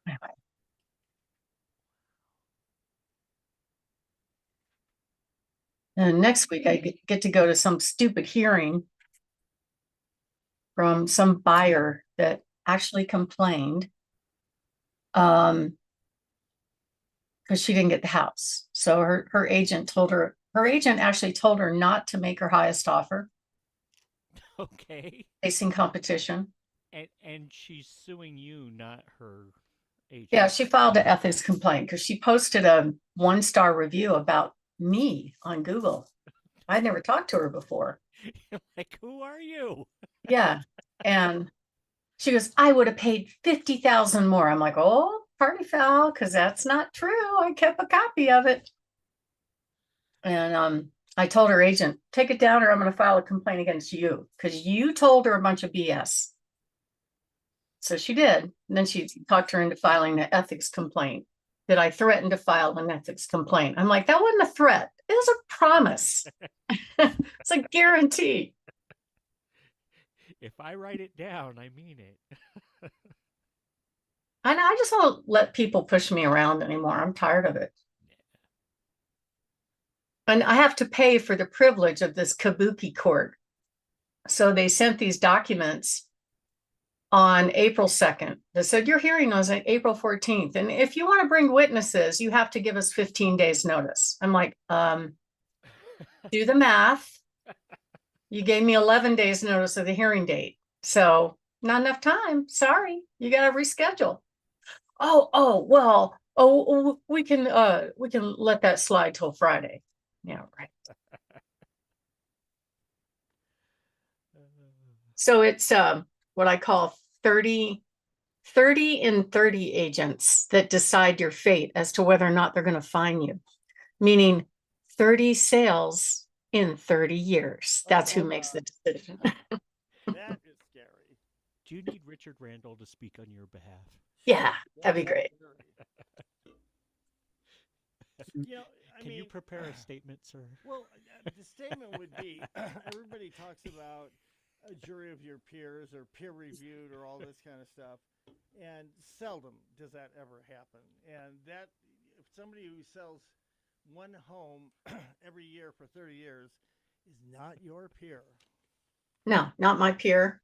Anyway. And next week I get to go to some stupid hearing from some buyer that actually complained because she didn't get the house. So her agent actually told her not to make her highest offer, Okay. facing competition. And she's suing you, not her Yeah, agent. she filed an ethics complaint because she posted a 1-star review about me on Google. I'd never talked to her before. Like, who are you? Yeah. And she goes, I would have paid 50,000 more. I'm like, oh, party foul, because that's not true. I kept a copy of it. And I told her agent, take it down or I'm going to file a complaint against you because you told her a bunch of BS. So she did. And then she talked her into filing an ethics complaint that I threatened to file an ethics complaint. I'm like, that wasn't a threat. It was a promise. It's a guarantee. If I write it down, I mean it. And I just don't let people push me around anymore. I'm tired of it. And I have to pay for the privilege of this kabuki court. So they sent these documents on April 2nd. They said, your hearing was on April 14th. And if you want to bring witnesses, you have to give us 15 days notice. I'm like, do the math. You gave me 11 days notice of the hearing date. So not enough time. Sorry. You got to reschedule. Oh, we can let that slide till Friday. Yeah, right. So it's what I call 30 and 30 agents that decide your fate as to whether or not they're going to fine you, meaning 30 sales in 30 years. That's who makes the decision. That is scary. Do you need Richard Randall to speak on your behalf? Yeah, that'd be That's great. scary. I Can you mean, prepare a statement, sir? well, the statement would be everybody talks about a jury of your peers or peer reviewed or all this kind of stuff. And seldom does that ever happen. And that, if somebody who sells one home every year for 30 years is not your peer. No, not my peer.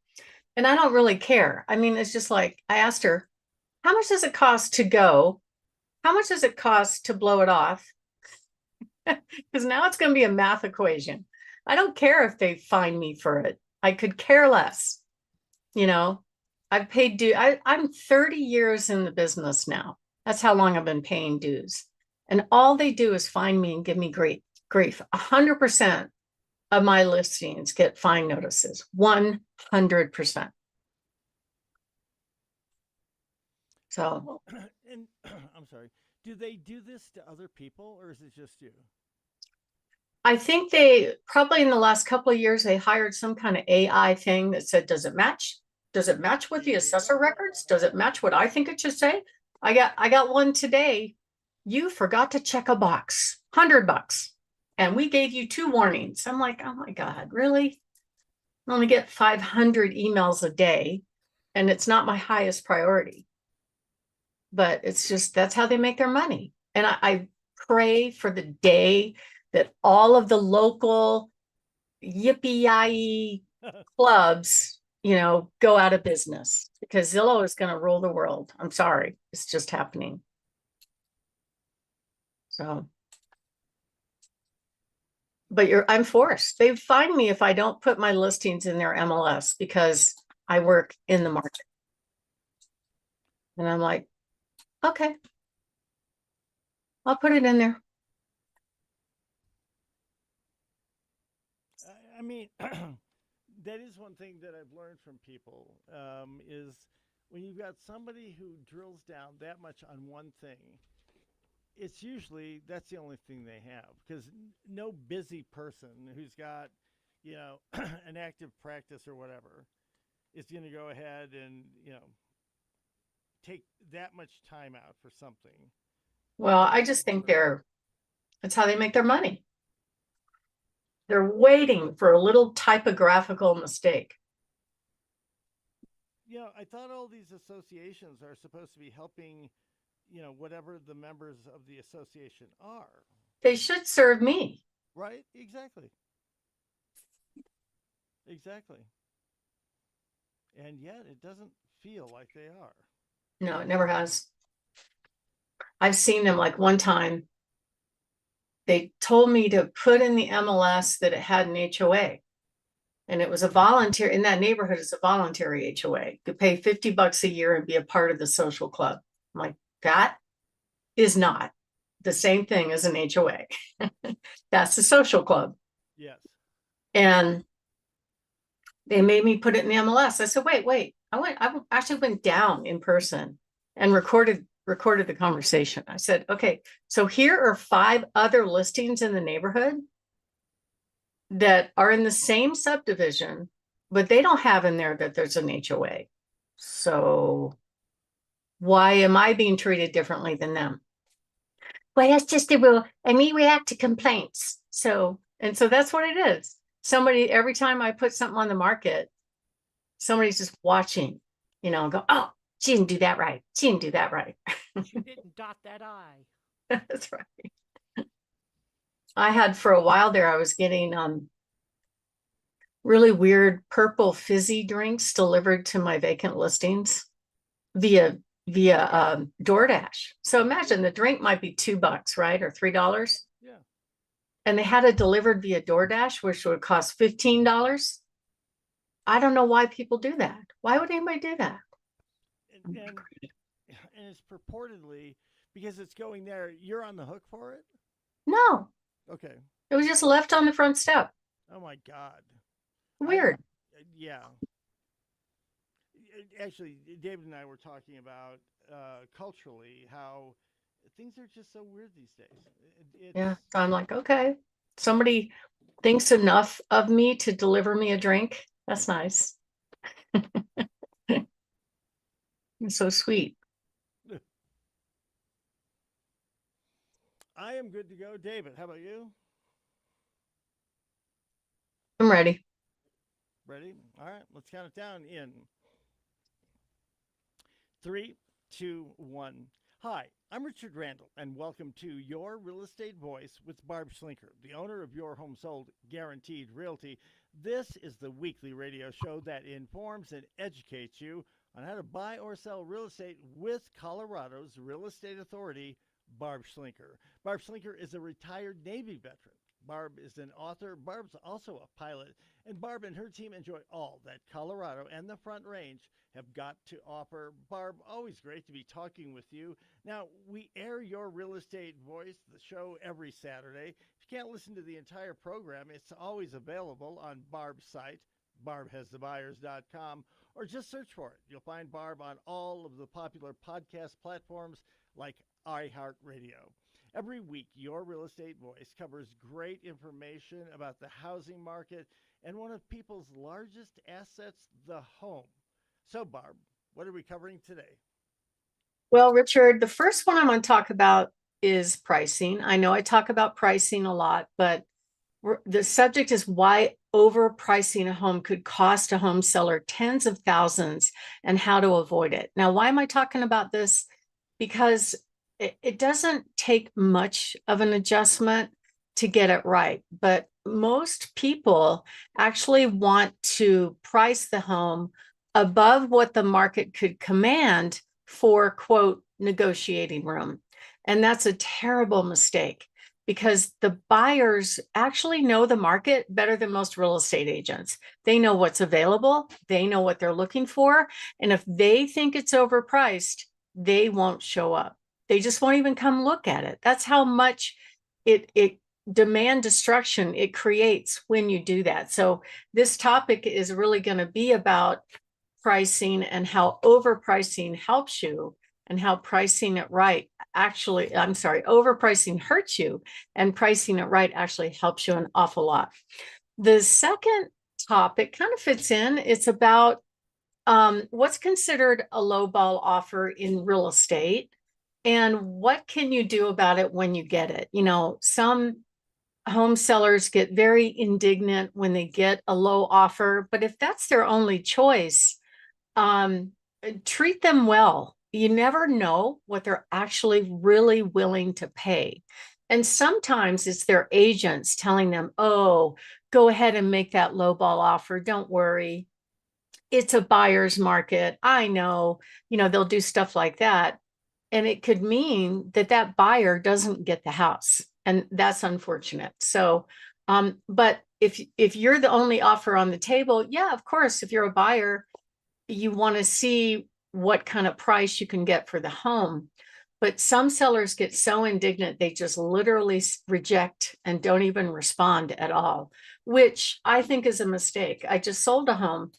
And I don't really care. I mean, it's just like I asked her, how much does it cost to go? How much does it cost to blow it off? Because now it's going to be a math equation. I don't care if they fine me for it. I could care less. You know, I've paid due. I'm 30 years in the business now. That's how long I've been paying dues. And all they do is fine me and give me great grief. 100% of my listings get fine notices. 100%. So Well, and I'm sorry. Do they do this to other people or is it just you? I think they probably in the last couple of years, they hired some kind of AI thing that said, does it match? Does it match with the assessor records? Does it match what I think it should say? I got one today. You forgot to check a box, $100. And we gave you 2 warnings. I'm like, oh my God, really? I only get 500 emails a day, and it's not my highest priority. But it's just that's how they make their money. And I pray for the day that all of the local yippee clubs, go out of business because Zillow is going to rule the world. I'm sorry. It's just happening. So, but I'm forced. They fine me if I don't put my listings in their MLS because I work in the market. And I'm like, okay, I'll put it in there. I mean, that is one thing that I've learned from people is when you've got somebody who drills down that much on one thing, it's usually that's the only thing they have because no busy person who's got, an active practice or whatever is going to go ahead and, take that much time out for something. Well, I just think that's how they make their money. They're waiting for a little typographical mistake. I thought all these associations are supposed to be helping, whatever the members of the association are. They should serve me. Right? Exactly. Exactly. And yet it doesn't feel like they are. No, it never has. I've seen them like one time. They told me to put in the MLS that it had an HOA. And it was a volunteer in that neighborhood. It's a voluntary HOA. You could pay $50 a year and be a part of the social club. I'm like, that is not the same thing as an HOA. That's the social club. Yes. And they made me put it in the MLS. I said, wait. I actually went down in person and recorded the conversation. I said, okay, so here are 5 other listings in the neighborhood that are in the same subdivision, but they don't have in there that there's an HOA. So why am I being treated differently than them? Well, that's just the rule, and we react to complaints. So that's what it is. Somebody, every time I put something on the market, somebody's just watching, and go, oh, she didn't do that right. She didn't do that right. She didn't dot that I. That's right. I had for a while there, I was getting really weird purple fizzy drinks delivered to my vacant listings via DoorDash. So imagine the drink might be $2, right? Or $3. Yeah. And they had it delivered via DoorDash, which would cost $15. I don't know why people do that. Why would anybody do that? And it's purportedly because it's going there, you're on the hook for it? No, Okay. it was just left on the front step. Oh my God. Weird. Yeah. Actually, David and I were talking about culturally how things are just so weird these days. Yeah. So I'm like, okay, somebody thinks enough of me to deliver me a drink. That's nice. It's so sweet. I am good to go. David, how about you? I'm ready. Ready? All right, let's count it down in 3, 2, 1. Hi, I'm Richard Randall, and welcome to Your Real Estate Voice with Barb Schlinker, the owner of Your Home Sold Guaranteed Realty. This is the weekly radio show that informs and educates you on how to buy or sell real estate with Colorado's real estate authority, Barb Schlinker. Barb Schlinker is a retired Navy veteran. Barb is an author. Barb's also a pilot. And Barb and her team enjoy all that Colorado and the Front Range have got to offer. Barb, always great to be talking with you. Now, we air Your Real Estate Voice, the show, every Saturday. If you can't listen to the entire program, it's always available on Barb's site, barbhasthebuyers.com, or just search for it. You'll find Barb on all of the popular podcast platforms like iHeartRadio. Every week, Your Real Estate Voice covers great information about the housing market and one of people's largest assets, the home. So, Barb, what are we covering today? Well, Richard, the first one I'm going to talk about is pricing. I know I talk about pricing a lot, but the subject is why overpricing a home could cost a home seller tens of thousands and how to avoid it. Now, why am I talking about this? Because it doesn't take much of an adjustment to get it right, but most people actually want to price the home above what the market could command for, quote, negotiating room. And that's a terrible mistake because the buyers actually know the market better than most real estate agents. They know what's available. They know what they're looking for. And if they think it's overpriced, they won't show up. They just won't even come look at it. That's how much it demand destruction it creates when you do that. So this topic is really going to be about pricing and how overpricing helps you and how pricing it right overpricing hurts you and pricing it right actually helps you an awful lot. The second topic kind of fits in. It's about what's considered a lowball offer in real estate and what can you do about it when you get it. Some home sellers get very indignant when they get a low offer, but if that's their only choice, treat them well. You never know what they're actually really willing to pay. And sometimes it's their agents telling them, oh, go ahead and make that lowball offer. Don't worry. It's a buyer's market. I know, they'll do stuff like that. And it could mean that that buyer doesn't get the house. And that's unfortunate. So, but if you're the only offer on the table, yeah, of course, if you're a buyer, you want to see what kind of price you can get for the home. But some sellers get so indignant, they just literally reject and don't even respond at all, which I think is a mistake. I just sold a home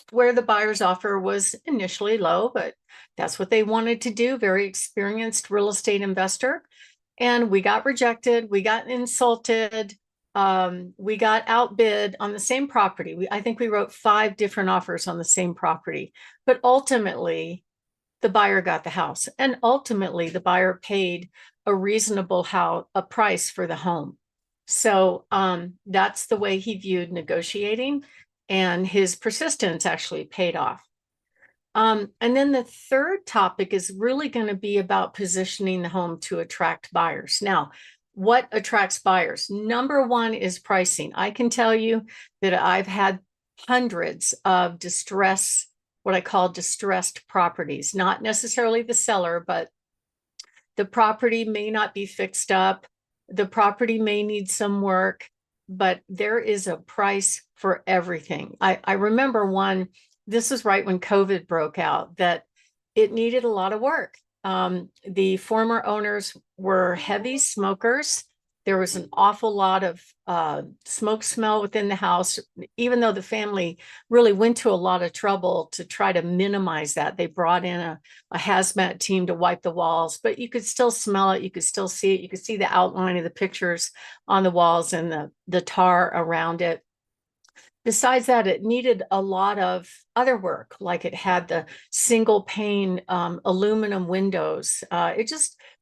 where the buyer's offer was initially low, but that's what they wanted to do. Very experienced real estate investor. And we got rejected. We got insulted. We got outbid on the same property. I think we wrote 5 different offers on the same property, but ultimately the buyer got the house, and ultimately the buyer paid a reasonable price for the home. So that's the way he viewed negotiating, and his persistence actually paid off. And then the third topic is really going to be about positioning the home to attract buyers. Now, what attracts buyers? Number one is pricing. I can tell you that I've had hundreds of what I call distressed properties, not necessarily the seller, but the property may not be fixed up. The property may need some work, but there is a price for everything. I remember one, this was right when COVID broke out, that it needed a lot of work. The former owners were heavy smokers. There was an awful lot of smoke smell within the house, even though the family really went to a lot of trouble to try to minimize that. They brought in a hazmat team to wipe the walls, but you could still smell it. You could still see it. You could see the outline of the pictures on the walls and the tar around it. Besides that, it needed a lot of other work, like it had the single pane aluminum windows.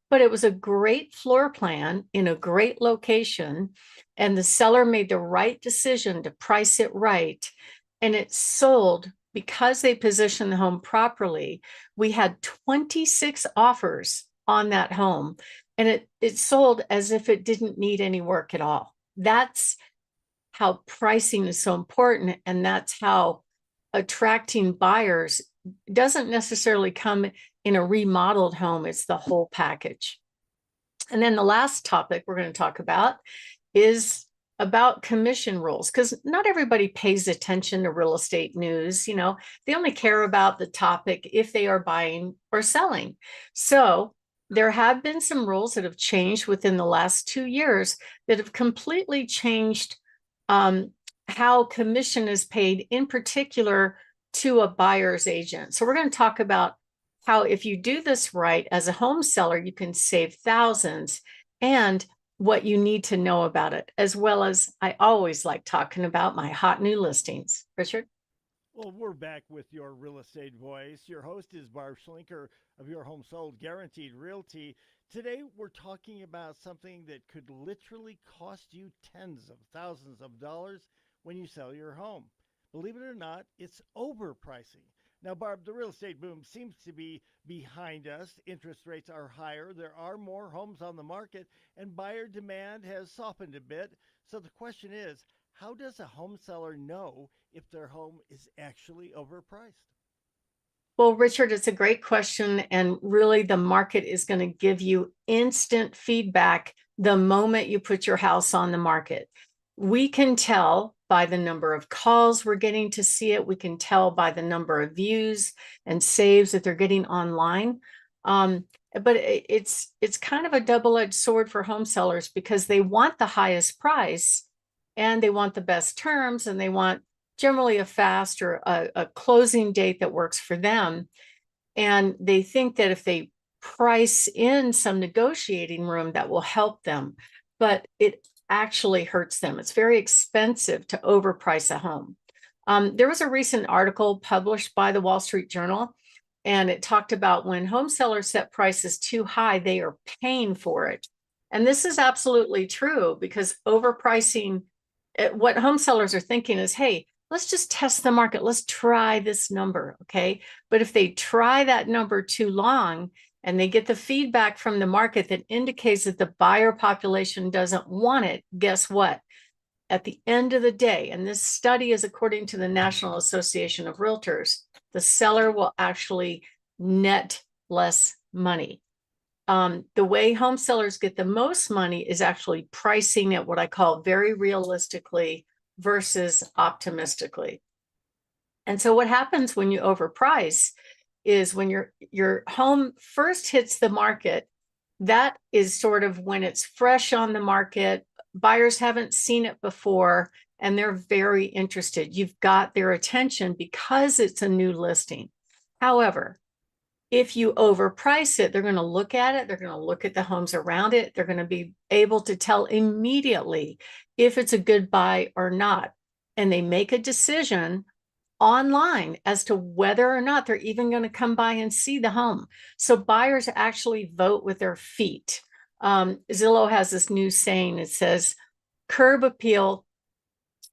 But it was a great floor plan in a great location, and the seller made the right decision to price it right. And it sold because they positioned the home properly. We had 26 offers on that home, and it sold as if it didn't need any work at all. That's how pricing is so important, and that's how attracting buyers doesn't necessarily come in a remodeled home. It's the whole package. And then the last topic we're going to talk about is about commission rules, because not everybody pays attention to real estate news. They only care about the topic if they are buying or selling. So there have been some rules that have changed within the last 2 years that have completely changed how commission is paid, in particular to a buyer's agent. So we're going to talk about how, if you do this right as a home seller, you can save thousands, and what you need to know about it, as well as I always like talking about my hot new listings. Richard? Well, we're back with your real estate voice. Your host is Barb Schlinker of Your Home Sold Guaranteed Realty. Today, we're talking about something that could literally cost you tens of thousands of dollars when you sell your home. Believe it or not, it's overpricing. Now, Barb, the real estate boom seems to be behind us. Interest rates are higher. There are more homes on the market, and buyer demand has softened a bit. So the question is, how does a home seller know if their home is actually overpriced? Well, Richard, it's a great question. And really, the market is going to give you instant feedback the moment you put your house on the market. We can tell by the number of calls we're getting to see it. We can tell by the number of views and saves that they're getting online. But it's kind of a double-edged sword for home sellers, because they want the highest price and they want the best terms, and they want generally a fast or a closing date that works for them. And they think that if they price in some negotiating room, that will help them, but it actually hurts them. It's very expensive to overprice a home. There was a recent article published by the Wall Street Journal, and it talked about when home sellers set prices too high, they are paying for it. And this is absolutely true, because overpricing, what home sellers are thinking is, hey, let's just test the market. Let's try this number. Okay. But if they try that number too long and they get the feedback from the market that indicates that the buyer population doesn't want it, guess what? At the end of the day, and this study is according to the National Association of Realtors, the seller will actually net less money. The way home sellers get the most money is actually pricing it what I call very realistically versus optimistically. And so what happens when you overprice is when your home first hits the market, that is sort of when it's fresh on the market, buyers haven't seen it before, and they're very interested. You've got their attention because it's a new listing. However, if you overprice it, they're going to look at it. They're going to look at the homes around it. They're going to be able to tell immediately if it's a good buy or not. And they make a decision online as to whether or not they're even going to come by and see the home. So buyers actually vote with their feet. Zillow has this new saying. It says, curb appeal.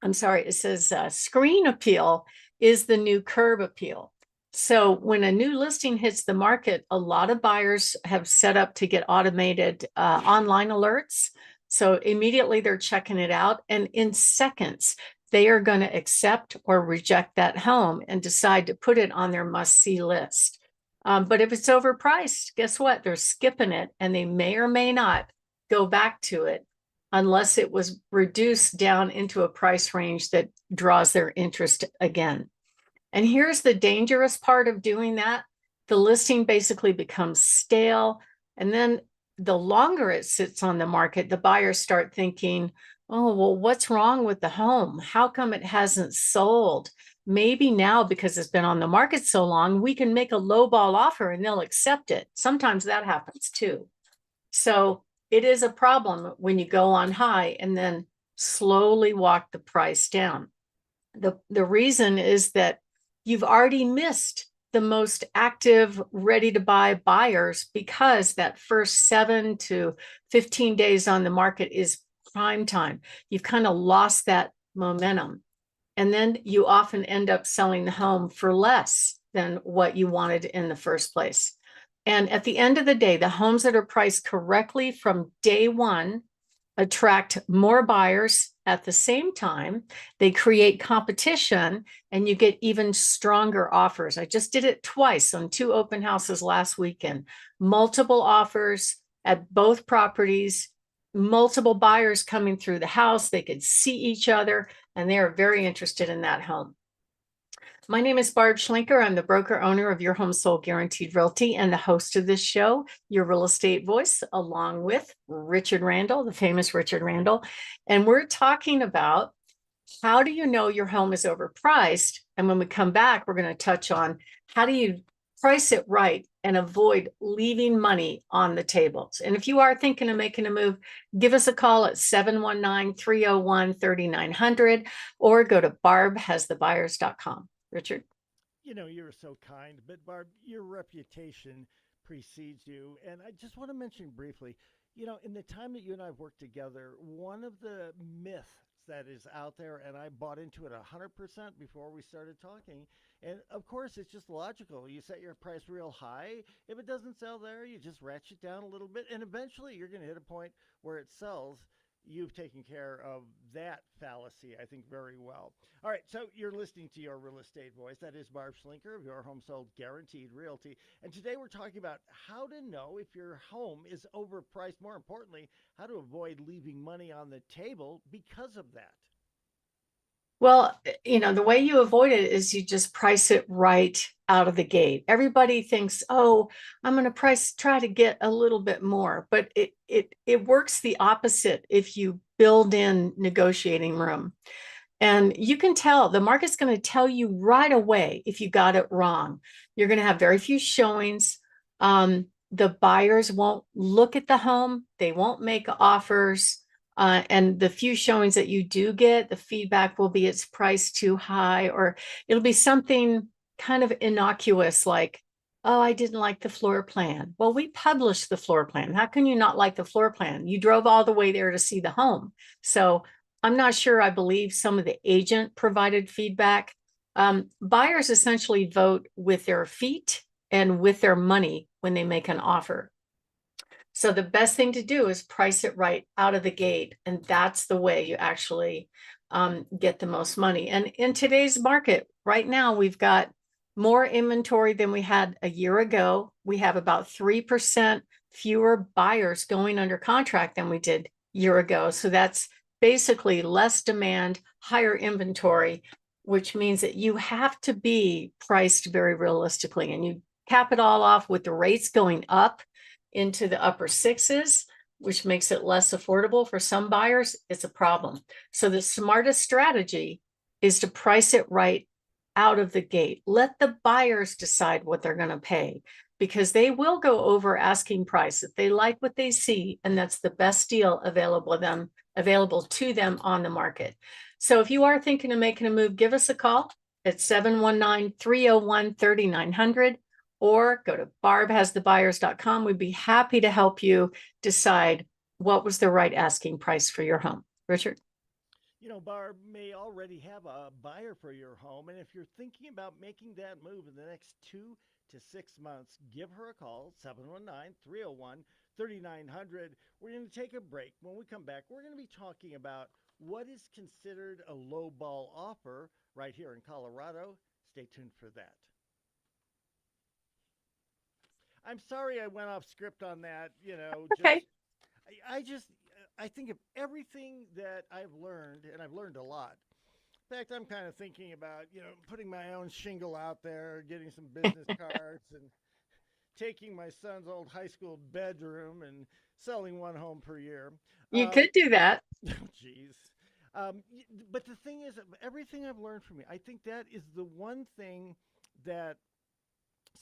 It says screen appeal is the new curb appeal. So when a new listing hits the market, a lot of buyers have set up to get automated online alerts. So immediately they're checking it out. And in seconds, they are going to accept or reject that home and decide to put it on their must-see list. But if it's overpriced, guess what? They're skipping it, and they may or may not go back to it unless it was reduced down into a price range that draws their interest again. And here's the dangerous part of doing that. The listing basically becomes stale. And then the longer it sits on the market, the buyers start thinking, oh, well, what's wrong with the home? How come it hasn't sold? Maybe now, because it's been on the market so long, we can make a lowball offer and they'll accept it. Sometimes that happens too. So it is a problem when you go on high and then slowly walk the price down. The reason is that you've already missed the most active, ready to buy buyers because that first 7 to 15 days on the market is prime time. You've kind of lost that momentum. And then you often end up selling the home for less than what you wanted in the first place. And at the end of the day, the homes that are priced correctly from day one attract more buyers at the same time. They create competition and you get even stronger offers. I just did it twice on 2 open houses last weekend. Multiple offers at both properties, multiple buyers coming through the house. They could see each other and they are very interested in that home. My name is Barb Schlinker. I'm the broker owner of Your Home Sold Guaranteed Realty and the host of this show, Your Real Estate Voice, along with Richard Randall, the famous Richard Randall. And we're talking about how do you know your home is overpriced? And when we come back, we're going to touch on how do you price it right and avoid leaving money on the tables. And if you are thinking of making a move, give us a call at 719-301-3900 or go to barbhasthebuyers.com. Richard? You know, you're so kind, but Barb, your reputation precedes you. And I just want to mention briefly, you know, in the time that you and I have worked together, one of the myths that is out there, and I bought into it 100% before we started talking. And of course, it's just logical. You set your price real high. If it doesn't sell there, you just ratchet down a little bit. And eventually, you're going to hit a point where it sells. You've taken care of that fallacy, I think, very well. All right, so you're listening to Your Real Estate Voice. That is Barb Schlinker of Your Home Sold Guaranteed Realty. And today we're talking about how to know if your home is overpriced. More importantly, how to avoid leaving money on the table because of that. Well, you know, the way you avoid it is you just price it right out of the gate. Everybody thinks, oh, I'm going to try to get a little bit more, but it works the opposite if you build in negotiating room. And you can tell the market's going to tell you right away if you got it wrong. You're going to have very few showings. The buyers won't look at the home. They won't make offers. And the few showings that you do get, the feedback will be it's priced too high, or it'll be something kind of innocuous like, oh, I didn't like the floor plan. Well, we published the floor plan. How can you not like the floor plan? You drove all the way there to see the home. So I'm not sure I believe some of the agent provided feedback. Buyers essentially vote with their feet and with their money when they make an offer. So the best thing to do is price it right out of the gate. And that's the way you actually get the most money. And in today's market, right now, we've got more inventory than we had a year ago. We have about 3% fewer buyers going under contract than we did a year ago. So that's basically less demand, higher inventory, which means that you have to be priced very realistically. And you cap it all off with the rates going up into the upper sixes, which makes it less affordable for some buyers. It's a problem. So the smartest strategy is to price it right out of the gate. Let the buyers decide what they're going to pay, because they will go over asking price if they like what they see, and that's the best deal available to them on the market. So if you are thinking of making a move, give us a call at 719-301-3900. Or go to barbhasthebuyers.com. We'd be happy to help you decide what was the right asking price for your home. Richard? You know, Barb may already have a buyer for your home. And if you're thinking about making that move in the next 2 to 6 months, give her a call, 719-301-3900. We're going to take a break. When we come back, we're going to be talking about what is considered a low ball offer right here in Colorado. Stay tuned for that. I'm sorry I went off script on that. You know, Okay. I think of everything that I've learned, and I've learned a lot. In fact, I'm kind of thinking about, putting my own shingle out there, getting some business cards, and taking my son's old high school bedroom and selling one home per year. You could do that. Jeez. But the thing is, everything I've learned from you, I think that is the one thing that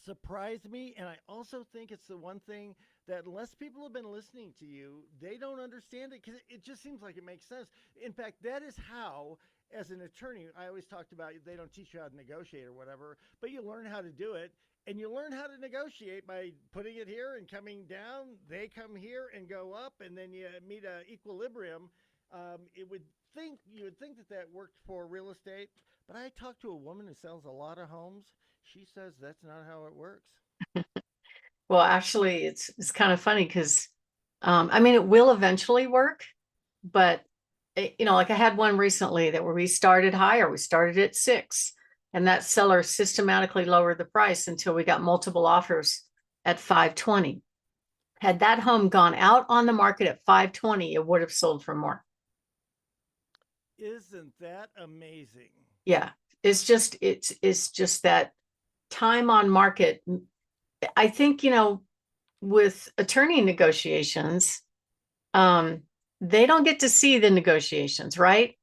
surprised me. And I also think it's the one thing that, unless people have been listening to you, they don't understand it, because it just seems like it makes sense. In fact, that is how, as an attorney, I always talked about, they don't teach you how to negotiate or whatever, but you learn how to do it. And you learn how to negotiate by putting it here and coming down. They come here and go up, and then you meet an equilibrium. You would think that worked for real estate, but I talked to a woman who sells a lot of homes. She says that's not how it works. Well, actually, it's kind of funny because, I mean, it will eventually work, but like I had one recently that where we started higher. We started at 6, and that seller systematically lowered the price until we got multiple offers at 520. Had that home gone out on the market at 520, it would have sold for more. Isn't that amazing? Yeah, it's just that time on market. I think, with attorney negotiations, they don't get to see the negotiations, right?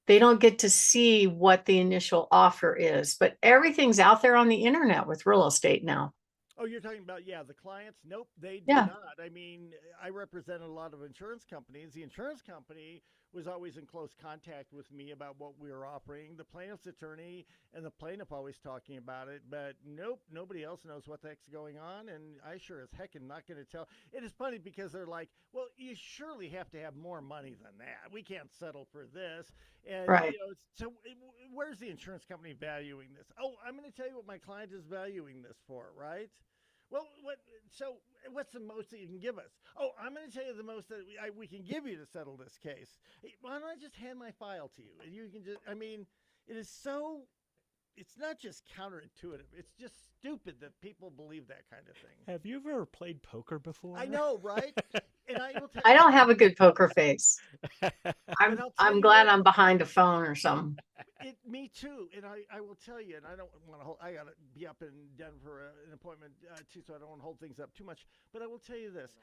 They don't get to see what the initial offer is, but everything's out there on the internet with real estate now. Oh, you're talking about, the clients? Nope, they do Yeah. not. I mean, I represented a lot of insurance companies. The insurance company was always in close contact with me about what we were offering. The plaintiff's attorney and the plaintiff always talking about it, but nope, nobody else knows what the heck's going on. And I sure as heck am not going to tell. It is funny because they're like, well, you surely have to have more money than that. We can't settle for this. And, Right. so where's the insurance company valuing this? Oh, I'm going to tell you what my client is valuing this for, right? Well, what's the most that you can give us? Oh, I'm going to tell you the most that we can give you to settle this case. Hey, why don't I just hand my file to you? And you can just, it's not just counterintuitive. It's just stupid that people believe that kind of thing. Have you ever played poker before? I know, right? And I will tell I you, don't have a good poker face. But I'll tell I'm you glad what- I'm behind a phone or something. Me too. And I will tell you, and I don't want to hold, I got to be up in Denver for an appointment too, so I don't want to hold things up too much. But I will tell you this.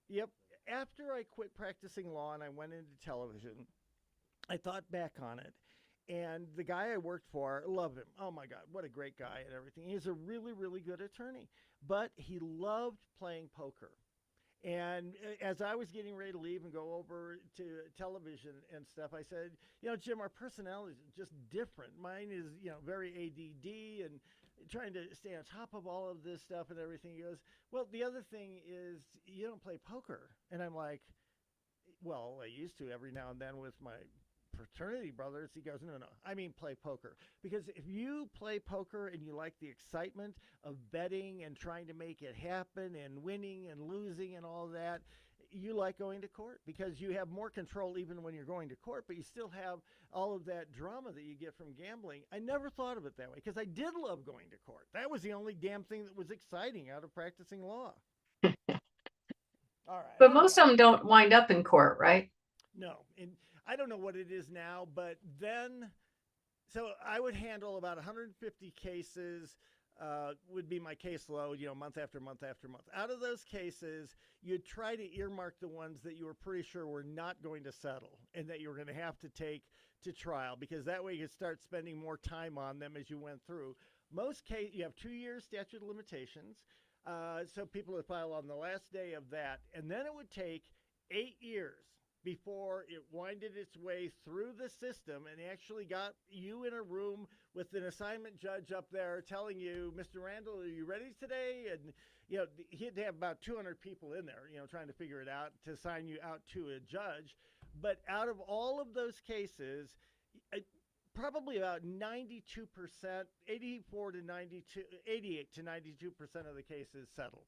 Yep. After I quit practicing law and I went into television, I thought back on it. And the guy I worked for, loved him. Oh my God, what a great guy and everything. He's a really, really good attorney. But he loved playing poker. And as I was getting ready to leave and go over to television and stuff, I said, Jim, our personalities are just different. Mine is, very ADD and trying to stay on top of all of this stuff and everything. He goes, well, the other thing is you don't play poker. And I'm like, well, I used to every now and then with my fraternity brothers. He goes, no, I mean play poker. Because if you play poker and you like the excitement of betting and trying to make it happen and winning and losing and all that, you like going to court because you have more control even when you're going to court, but you still have all of that drama that you get from gambling. I never thought of it that way because I did love going to court. That was the only damn thing that was exciting out of practicing law. All right. But most of them don't wind up in court, right? No, and I don't know what it is now, but then, so I would handle about 150 cases. Would be my caseload, month after month after month. Out of those cases, you'd try to earmark the ones that you were pretty sure were not going to settle and that you were going to have to take to trial, because that way you could start spending more time on them as you went through. Most cases, you have 2 years statute of limitations, so people would file on the last day of that, and then it would take 8 years before it winded its way through the system and actually got you in a room with an assignment judge up there telling you, Mr. Randall, are you ready today? And, he'd have about 200 people in there, trying to figure it out to assign you out to a judge. But out of all of those cases, probably about 92%, 84 to 92, 88 to 92% of the cases settled.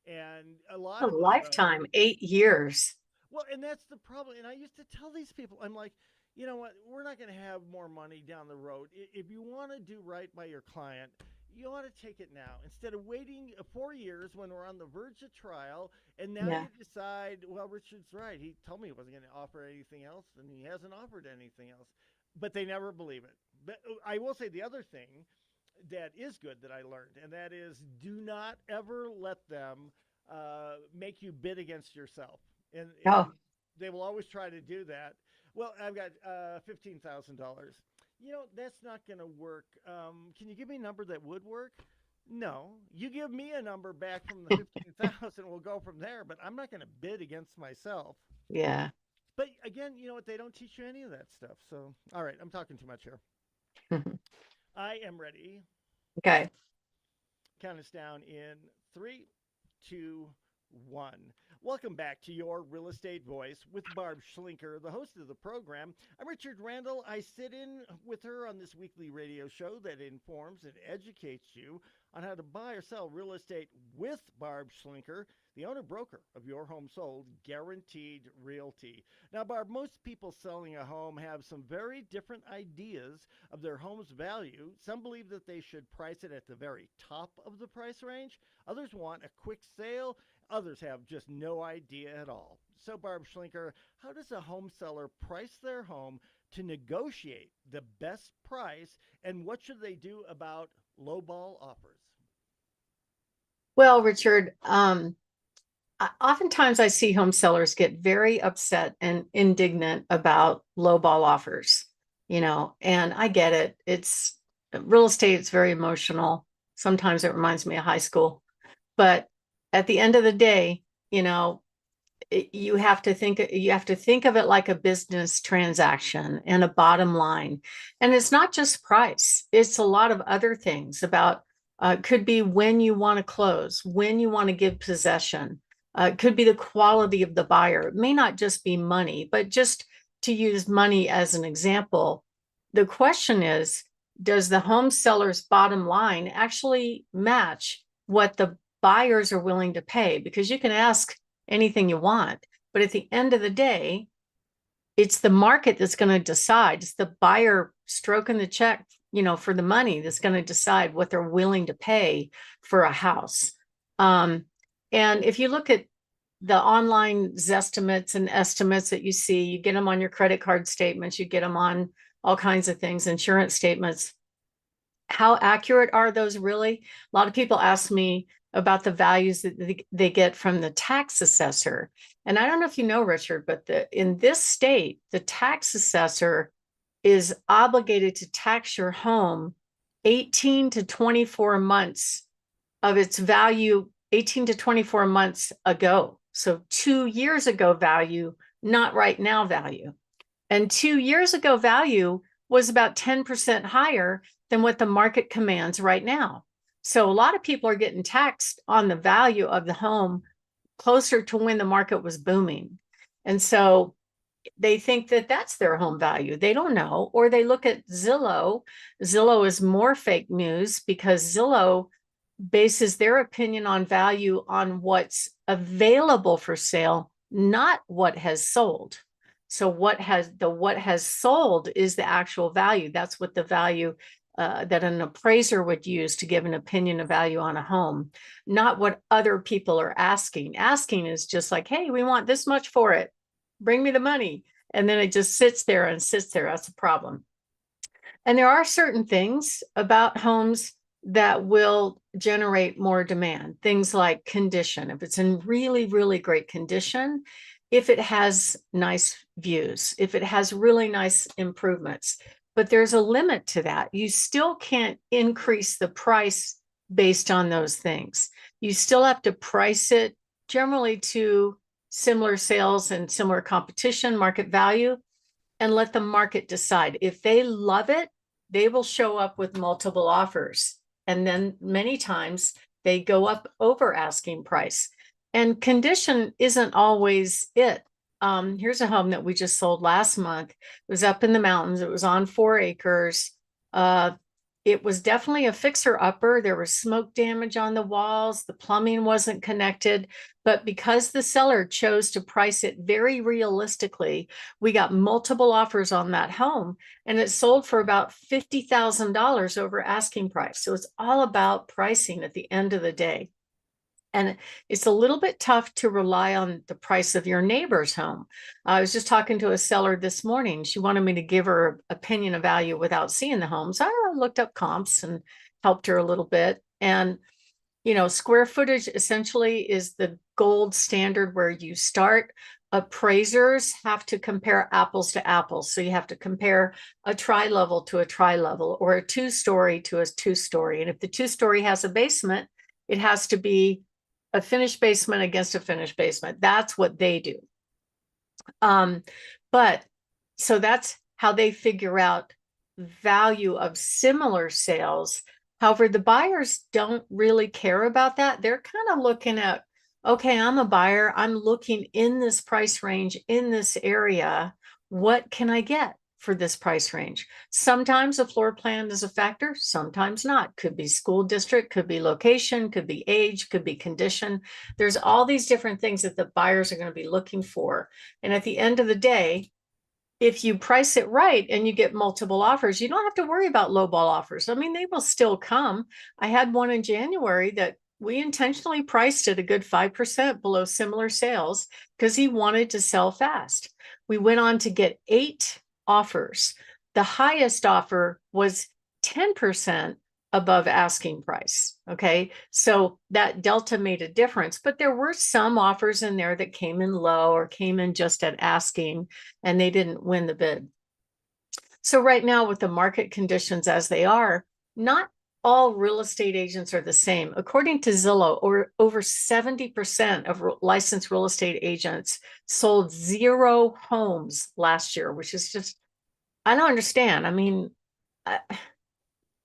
And a lot A of lifetime, 8 years. Well, and that's the problem. And I used to tell these people, I'm like, you know what? We're not going to have more money down the road. If you want to do right by your client, you ought to take it now instead of waiting 4 years when we're on the verge of trial. And now you decide, well, Richard's right. He told me he wasn't going to offer anything else, and he hasn't offered anything else. But they never believe it. But I will say the other thing that is good that I learned, and that is do not ever let them make you bid against yourself. And they will always try to do that. Well, I've got $15,000. That's not going to work. Can you give me a number that would work? No. You give me a number back from the 15,000, we'll go from there. But I'm not going to bid against myself. Yeah. But again, you know what? They don't teach you any of that stuff. So, all right, I'm talking too much here. I am ready. Okay. Count us down in 3, 2, 1. Welcome back to Your Real Estate Voice with Barb Schlinker, the host of the program. I'm Richard Randall. I sit in with her on this weekly radio show that informs and educates you on how to buy or sell real estate with Barb Schlinker, the owner-broker of Your Home Sold Guaranteed Realty. Now, Barb, most people selling a home have some very different ideas of their home's value. Some believe that they should price it at the very top of the price range. Others want a quick sale. Others have just no idea at all. So, Barb Schlinker, how does a home seller price their home to negotiate the best price, and what should they do about lowball offers? Well, Richard, oftentimes I see home sellers get very upset and indignant about lowball offers, and I get it. It's real estate. It's very emotional. Sometimes it reminds me of high school, but at the end of the day, you have to think of it like a business transaction and a bottom line. And it's not just price. It's a lot of other things about, could be when you want to close, when you want to give possession. It could be the quality of the buyer. It may not just be money, but just to use money as an example, the question is, does the home seller's bottom line actually match what the buyers are willing to pay? Because you can ask anything you want, but at the end of the day, it's the market that's going to decide. It's the buyer stroking the check, for the money that's going to decide what they're willing to pay for a house. And if you look at the online Zestimates and estimates that you see, you get them on your credit card statements, you get them on all kinds of things, insurance statements. How accurate are those really? A lot of people ask me about the values that they get from the tax assessor. And I don't know if you know, Richard, but in this state, the tax assessor is obligated to tax your home 18 to 24 months of its value, 18 to 24 months ago. So 2 years ago value, not right now value. And 2 years ago value was about 10% higher than what the market commands right now. So a lot of people are getting taxed on the value of the home closer to when the market was booming. And so they think that that's their home value. They don't know. Or they look at Zillow. Zillow is more fake news because Zillow bases their opinion on value on what's available for sale, not what has sold. So what has sold is the actual value. That's what the value that an appraiser would use to give an opinion of value on a home, not what other people are asking. Asking is just like, hey, we want this much for it. Bring me the money. And then it just sits there and sits there. That's a problem. And there are certain things about homes that will generate more demand. Things like condition. If it's in really, really great condition, if it has nice views, if it has really nice improvements. But there's a limit to that. You still can't increase the price based on those things. You still have to price it generally to similar sales and similar competition, market value, and let the market decide. If they love it, they will show up with multiple offers. And then many times they go up over asking price. And condition isn't always it. Here's a home that we just sold last month. It was up in the mountains. It was on 4 acres. It was definitely a fixer-upper. There was smoke damage on the walls. The plumbing wasn't connected. But because the seller chose to price it very realistically, we got multiple offers on that home, and it sold for about $50,000 over asking price. So it's all about pricing at the end of the day. And it's a little bit tough to rely on the price of your neighbor's home. I was just talking to a seller this morning. She wanted me to give her opinion of value without seeing the homes. I looked up comps and helped her a little bit. And, you know, square footage essentially is the gold standard where you start. Appraisers have to compare apples to apples. So you have to compare a tri-level to a tri-level, or a 2-story to a 2-story. And if the 2-story has a basement, it has to be a finished basement against a finished basement. That's what they do. But so that's how they figure out value of similar sales. However, the buyers don't really care about that. They're kind of looking at, okay, I'm a buyer. I'm looking in this price range in this area. What can I get for this price range? Sometimes a floor plan is a factor, sometimes not. Could be school district, could be location, could be age, could be condition. There's all these different things that the buyers are going to be looking for. And at the end of the day, if you price it right and you get multiple offers, you don't have to worry about lowball offers. I mean, they will still come. I had one in January that we intentionally priced at a good 5% below similar sales because he wanted to sell fast. We went on to get 8 offers. The highest offer was 10% above asking price. Okay. So that delta made a difference, but there were some offers in there that came in low or came in just at asking, and they didn't win the bid. So right now, with the market conditions as they are, not all real estate agents are the same. According to Zillow, or over 70% of licensed real estate agents sold 0 homes last year, which is just, I don't understand. I mean,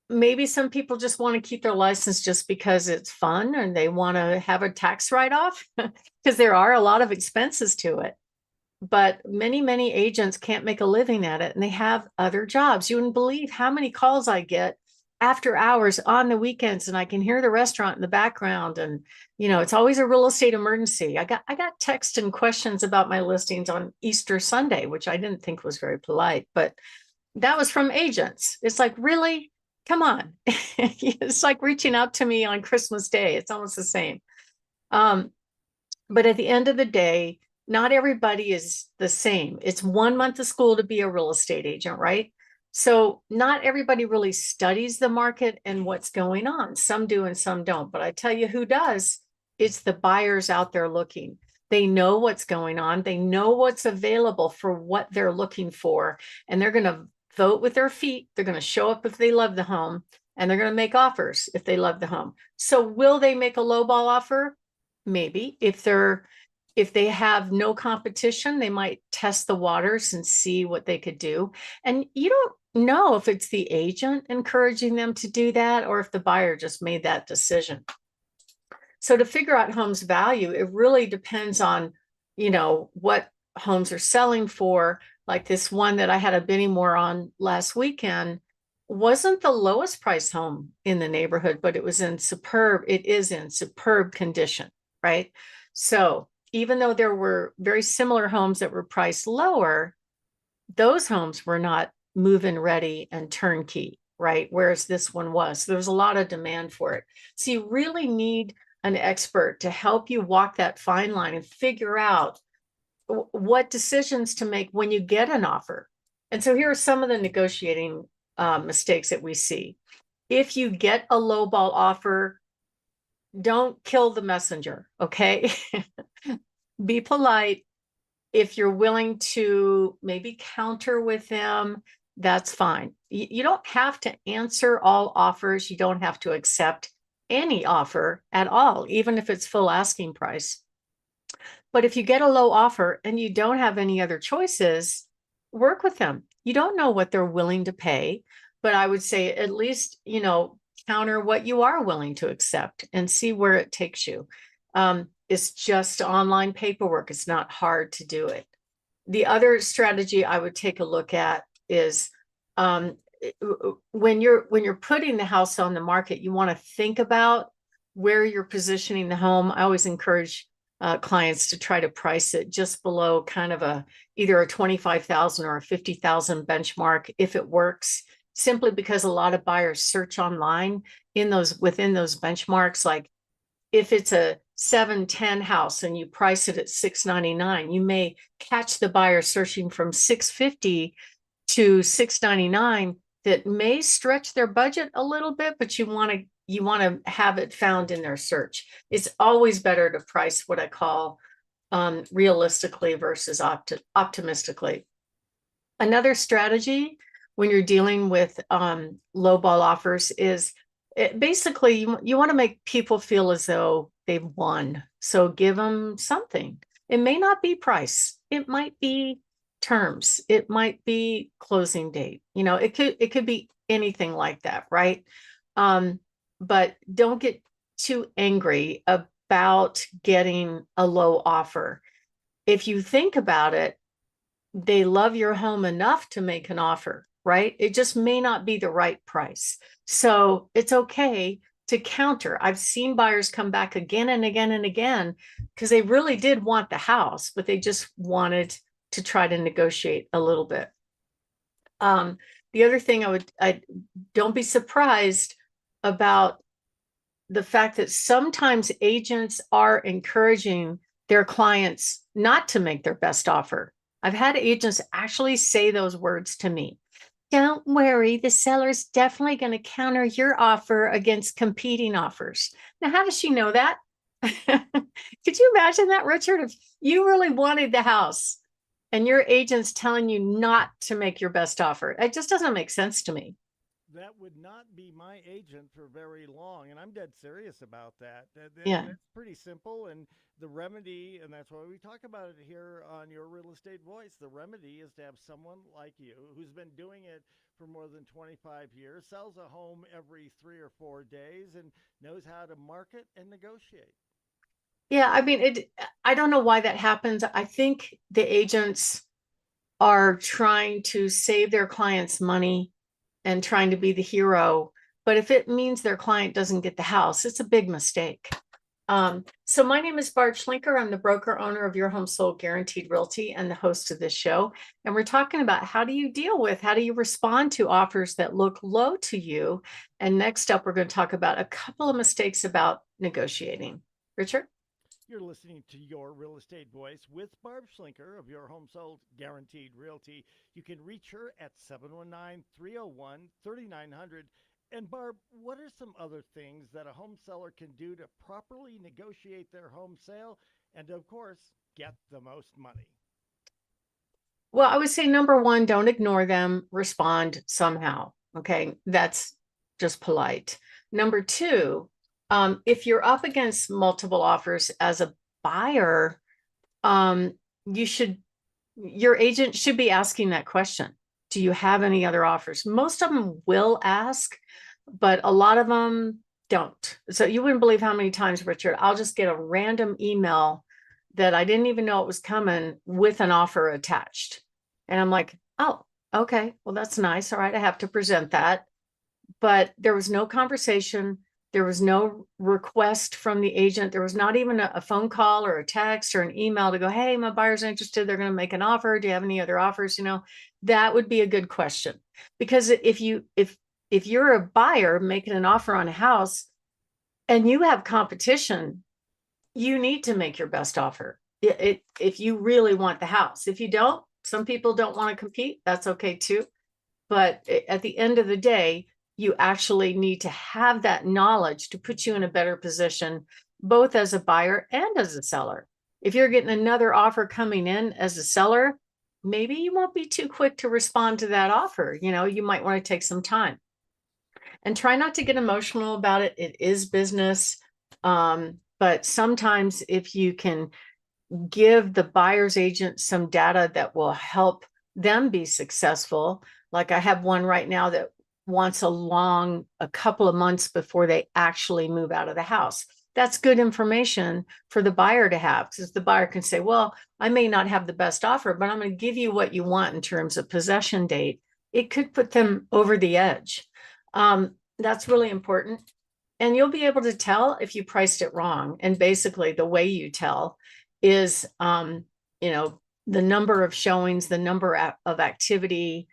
maybe some people just want to keep their license just because it's fun and they want to have a tax write-off because there are a lot of expenses to it. But many agents can't make a living at it, and they have other jobs. You wouldn't believe how many calls I get after hours on the weekends, and I can hear the restaurant in the background. And, you know, it's always a real estate emergency. I got text and questions about my listings on Easter Sunday, which I didn't think was very polite, but that was from agents. It's like, really? Come on. It's like reaching out to me on Christmas Day. It's almost the same. But at the end of the day, not everybody is the same. It's 1 month of school to be a real estate agent, right? So not everybody really studies the market and what's going on. Some do and some don't. But I tell you who does. It's the buyers out there looking. They know what's going on. They know what's available for what they're looking for. And they're going to vote with their feet. They're going to show up if they love the home. And they're going to make offers if they love the home. So will they make a lowball offer? Maybe. If they have no competition, they might test the waters and see what they could do. And you don't know if it's the agent encouraging them to do that or if the buyer just made that decision. So to figure out home's value, it really depends on, you know, what homes are selling for, like this one that I had a bidding war on last weekend, wasn't the lowest price home in the neighborhood, but it is in superb condition, right? So even though there were very similar homes that were priced lower, those homes were not move-in ready and turnkey, right? Whereas this one was. There was a lot of demand for it. So you really need an expert to help you walk that fine line and figure out what decisions to make when you get an offer. And so here are some of the negotiating mistakes that we see. If you get a lowball offer, don't kill the messenger, okay? Be polite. If you're willing to maybe counter with them, that's fine. You don't have to answer all offers. You don't have to accept any offer at all, even if it's full asking price. But if you get a low offer and you don't have any other choices, work with them. You don't know what they're willing to pay, but I would say at least, counter what you are willing to accept and see where it takes you. It's just online paperwork. It's not hard to do it. The other strategy I would take a look at is when you're putting the house on the market, you want to think about where you're positioning the home. I always encourage clients to try to price it just below kind of either a 25,000 or a 50,000 benchmark if it works, simply because a lot of buyers search online within those benchmarks. Like if it's a 710 house and you price it at 699, you may catch the buyer searching from 650 to 699 that may stretch their budget a little bit, but you want to have it found in their search. It's always better to price what I call realistically versus optimistically. Another strategy when you're dealing with lowball offers is basically you want to make people feel as though they've won. So give them something. It may not be price. It might be terms. It might be closing date. It could be anything like that, right? But don't get too angry about getting a low offer. If you think about it, they love your home enough to make an offer, right? It just may not be the right price. So it's okay to counter. I've seen buyers come back again and again and again because they really did want the house, but they just wanted to try to negotiate a little bit. The other thing I don't be surprised about the fact that sometimes agents are encouraging their clients not to make their best offer. I've had agents actually say those words to me. Don't worry, the seller's definitely going to counter your offer against competing offers. Now, how does she know that? Could you imagine that, Richard? If you really wanted the house and your agent's telling you not to make your best offer, it just doesn't make sense to me. That would not be my agent for very long, and I'm dead serious about that. Yeah. That's pretty simple, and the remedy, and that's why we talk about it here on Your Real Estate Voice, the remedy is to have someone like you who's been doing it for more than 25 years, sells a home every 3 or 4 days, and knows how to market and negotiate. Yeah, I mean, I don't know why that happens. I think the agents are trying to save their clients money and trying to be the hero. But if it means their client doesn't get the house, it's a big mistake. So my name is Barb Schlinker. I'm the broker owner of Your Home Sold Guaranteed Realty and the host of this show. And we're talking about how do you respond to offers that look low to you? And next up, we're going to talk about a couple of mistakes about negotiating. Richard? You're listening to Your Real Estate Voice with Barb Schlinker of Your Home Sold Guaranteed Realty. You can reach her at 719-301-3900. And Barb, what are some other things that a home seller can do to properly negotiate their home sale and, of course, get the most money? Well, I would say number one, don't ignore them, respond somehow. Okay, that's just polite. Number two, if you're up against multiple offers as a buyer, your agent should be asking that question. Do you have any other offers? Most of them will ask, but a lot of them don't. So you wouldn't believe how many times, Richard, I'll just get a random email that I didn't even know it was coming with an offer attached. And I'm like, oh, okay, well, that's nice. All right, I have to present that. But there was no conversation. There was no request from the agent. There was not even a phone call or a text or an email to go, hey, my buyer's interested. They're going to make an offer. Do you have any other offers? You know, that would be a good question. Because if you're a buyer making an offer on a house and you have competition, you need to make your best offer. If you really want the house. If you don't, some people don't want to compete. That's okay too. But at the end of the day, you actually need to have that knowledge to put you in a better position, both as a buyer and as a seller. If you're getting another offer coming in as a seller, maybe you won't be too quick to respond to that offer. You know, you might want to take some time and try not to get emotional about it. It is business. But sometimes if you can give the buyer's agent some data that will help them be successful. Like I have one right now that wants a couple of months before they actually move out of the house. That's good information for the buyer to have, because the buyer can say, well, I may not have the best offer, but I'm going to give you what you want in terms of possession date. It could put them over the edge. That's really important. And you'll be able to tell if you priced it wrong. And basically the way you tell is, the number of showings, the number of activity,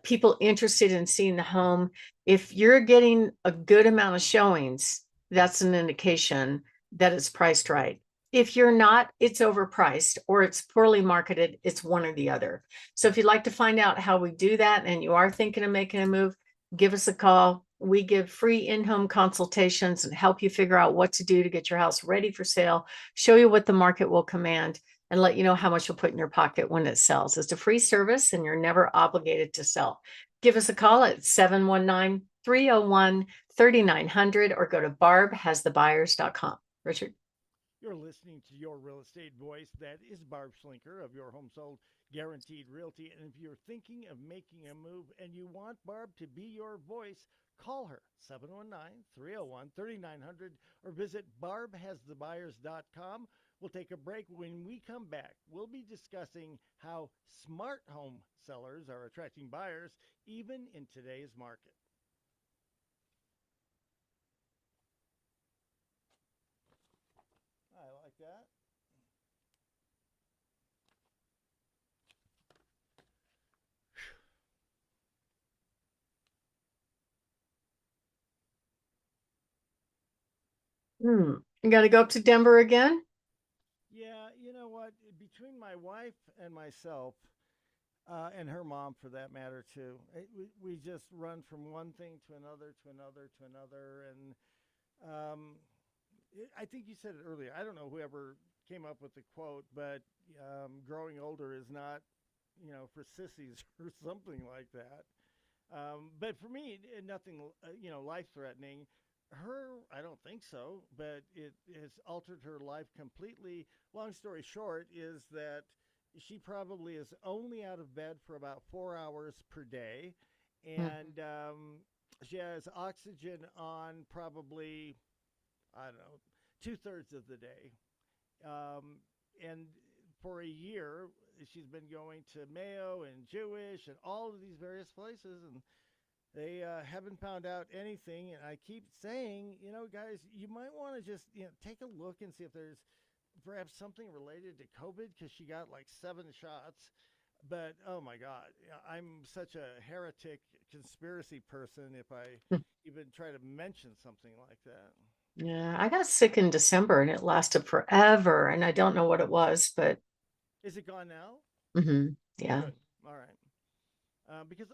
people interested in seeing the home. If you're getting a good amount of showings, that's an indication that it's priced right. If you're not, it's overpriced or it's poorly marketed. It's one or the other. So if you'd like to find out how we do that and you are thinking of making a move, give us a call. We give free in-home consultations and help you figure out what to do to get your house ready for sale, show you what the market will command, and let you know how much you'll put in your pocket when it sells. It's a free service and you're never obligated to sell. Give us a call at 719-301-3900 or go to barbhasthebuyers.com. Richard? You're listening to Your Real Estate Voice. That is Barb Schlinker of Your Home Sold Guaranteed Realty. And if you're thinking of making a move and you want Barb to be your voice, call her 719-301-3900 or visit barbhasthebuyers.com. We'll take a break. When we come back, we'll be discussing how smart home sellers are attracting buyers even in today's market. I like that. You got to go up to Denver again? Yeah, you know what? Between my wife and myself, and her mom for that matter too, we just run from one thing to another to another to another. And I think you said it earlier. I don't know whoever came up with the quote, but growing older is not, for sissies or something like that. But for me, nothing, life threatening. Her, I don't think so, but it has altered her life completely. Long story short is that she probably is only out of bed for about 4 hours per day. And she has oxygen on probably, I don't know, 2/3 of the day. And for a year, she's been going to Mayo and Jewish and all of these various places, and they haven't found out anything. And I keep saying, guys, you might want to just, take a look and see if there's perhaps something related to COVID, because she got like 7 shots. But oh my God, I'm such a heretic conspiracy person if I even try to mention something like that. Yeah, I got sick in December and it lasted forever. And I don't know what it was, but Is it gone now? yeah. Good. All right. Because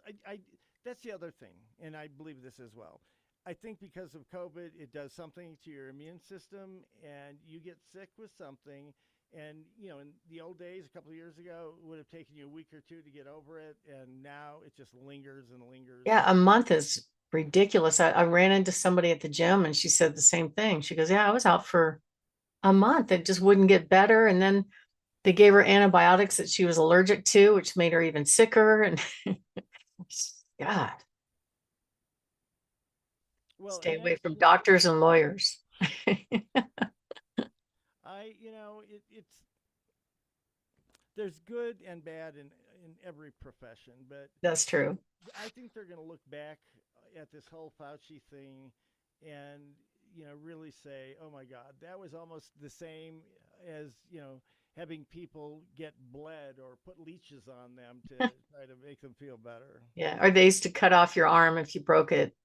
that's the other thing, and I believe this as well. I think because of COVID, it does something to your immune system, and you get sick with something. And, in the old days, a couple of years ago, it would have taken you a week or two to get over it. And now it just lingers and lingers. Yeah, a month is ridiculous. I ran into somebody at the gym and she said the same thing. She goes, yeah, I was out for a month. It just wouldn't get better. And then they gave her antibiotics that she was allergic to, which made her even sicker. And God, Well, stay and away from actually, doctors and lawyers. it's there's good and bad in every profession, but That's true. I think they're going to look back at this whole Fauci thing and really say, "Oh my God, that was almost the same as having people get bled or put leeches on them to try to make them feel better." Yeah. Or they used to cut off your arm if you broke it.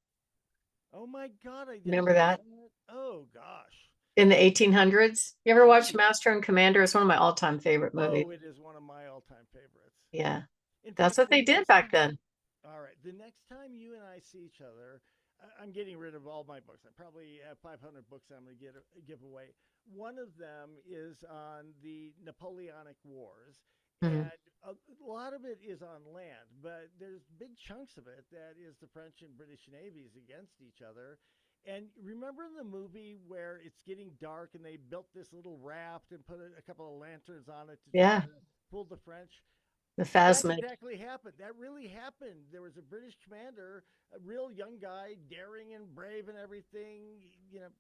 Oh my God, I didn't Remember know that? Oh gosh. In the 1800s. You ever I watch didn't. Master and Commander? It's one of my all-time favorite movies. Oh, it is one of my all-time favorites. Yeah. In That's fact, what the they did next back time, then. all right, the next time you and I see each other, I'm getting rid of all my books. I probably have 500 books I'm going to give away. One of them is on the Napoleonic Wars, Mhm. and a lot of it is on land, but there's big chunks of it that is the French and British navies against each other. And remember in the movie where it's getting dark and they built this little raft and put a couple of lanterns on it to try Yeah. to fool the French? The That Phasmid. exactly happened. That really happened. There was a British commander, a real young guy, daring and brave and everything.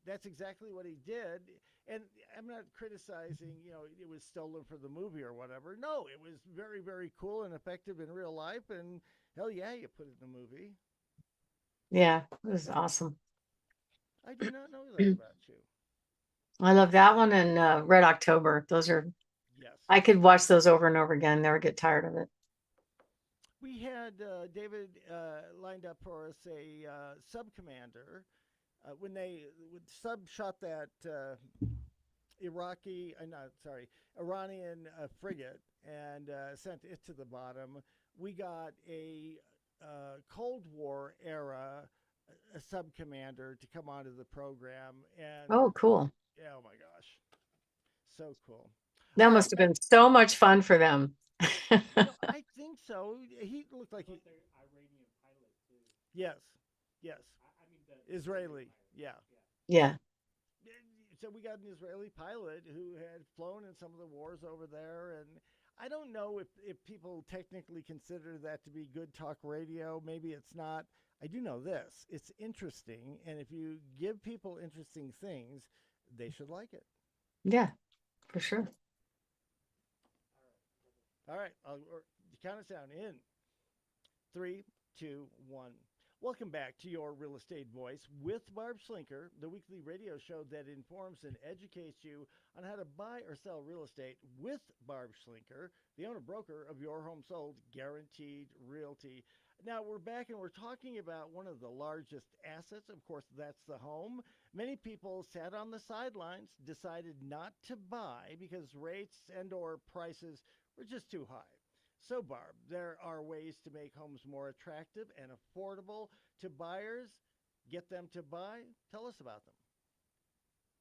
That's exactly what he did. And I'm not criticizing, it was stolen for the movie or whatever. No, it was very, very cool and effective in real life. And hell yeah, you put it in the movie. Yeah. It was awesome. I did not know that about you. I love that one and Red October. Yes. I could watch those over and over again, never get tired of it. We had David lined up for us a sub commander when sub shot that Iranian frigate and sent it to the bottom. We got a Cold War era a sub commander to come onto the program, and Oh, cool. yeah, oh my gosh, so cool. That All right, must have been so much fun for them. I think so. He looked like he. Yes, yes. Israeli, yeah. Yeah. So we got an Israeli pilot who had flown in some of the wars over there, and I don't know if people technically consider that to be good talk radio. Maybe it's not. I do know this. It's interesting, and if you give people interesting things, they should like it. Yeah, for sure. All right, count us down in 3, 2, 1. Welcome back to Your Real Estate Voice with Barb Schlinker, the weekly radio show that informs and educates you on how to buy or sell real estate with Barb Schlinker, the owner broker of Your Home Sold Guaranteed Realty. Now we're back and we're talking about one of the largest assets. Of course, that's the home. Many people sat on the sidelines, decided not to buy because rates and or prices were just too high. So, Barb, there are ways to make homes more attractive and affordable to buyers. Get them to buy. Tell us about them.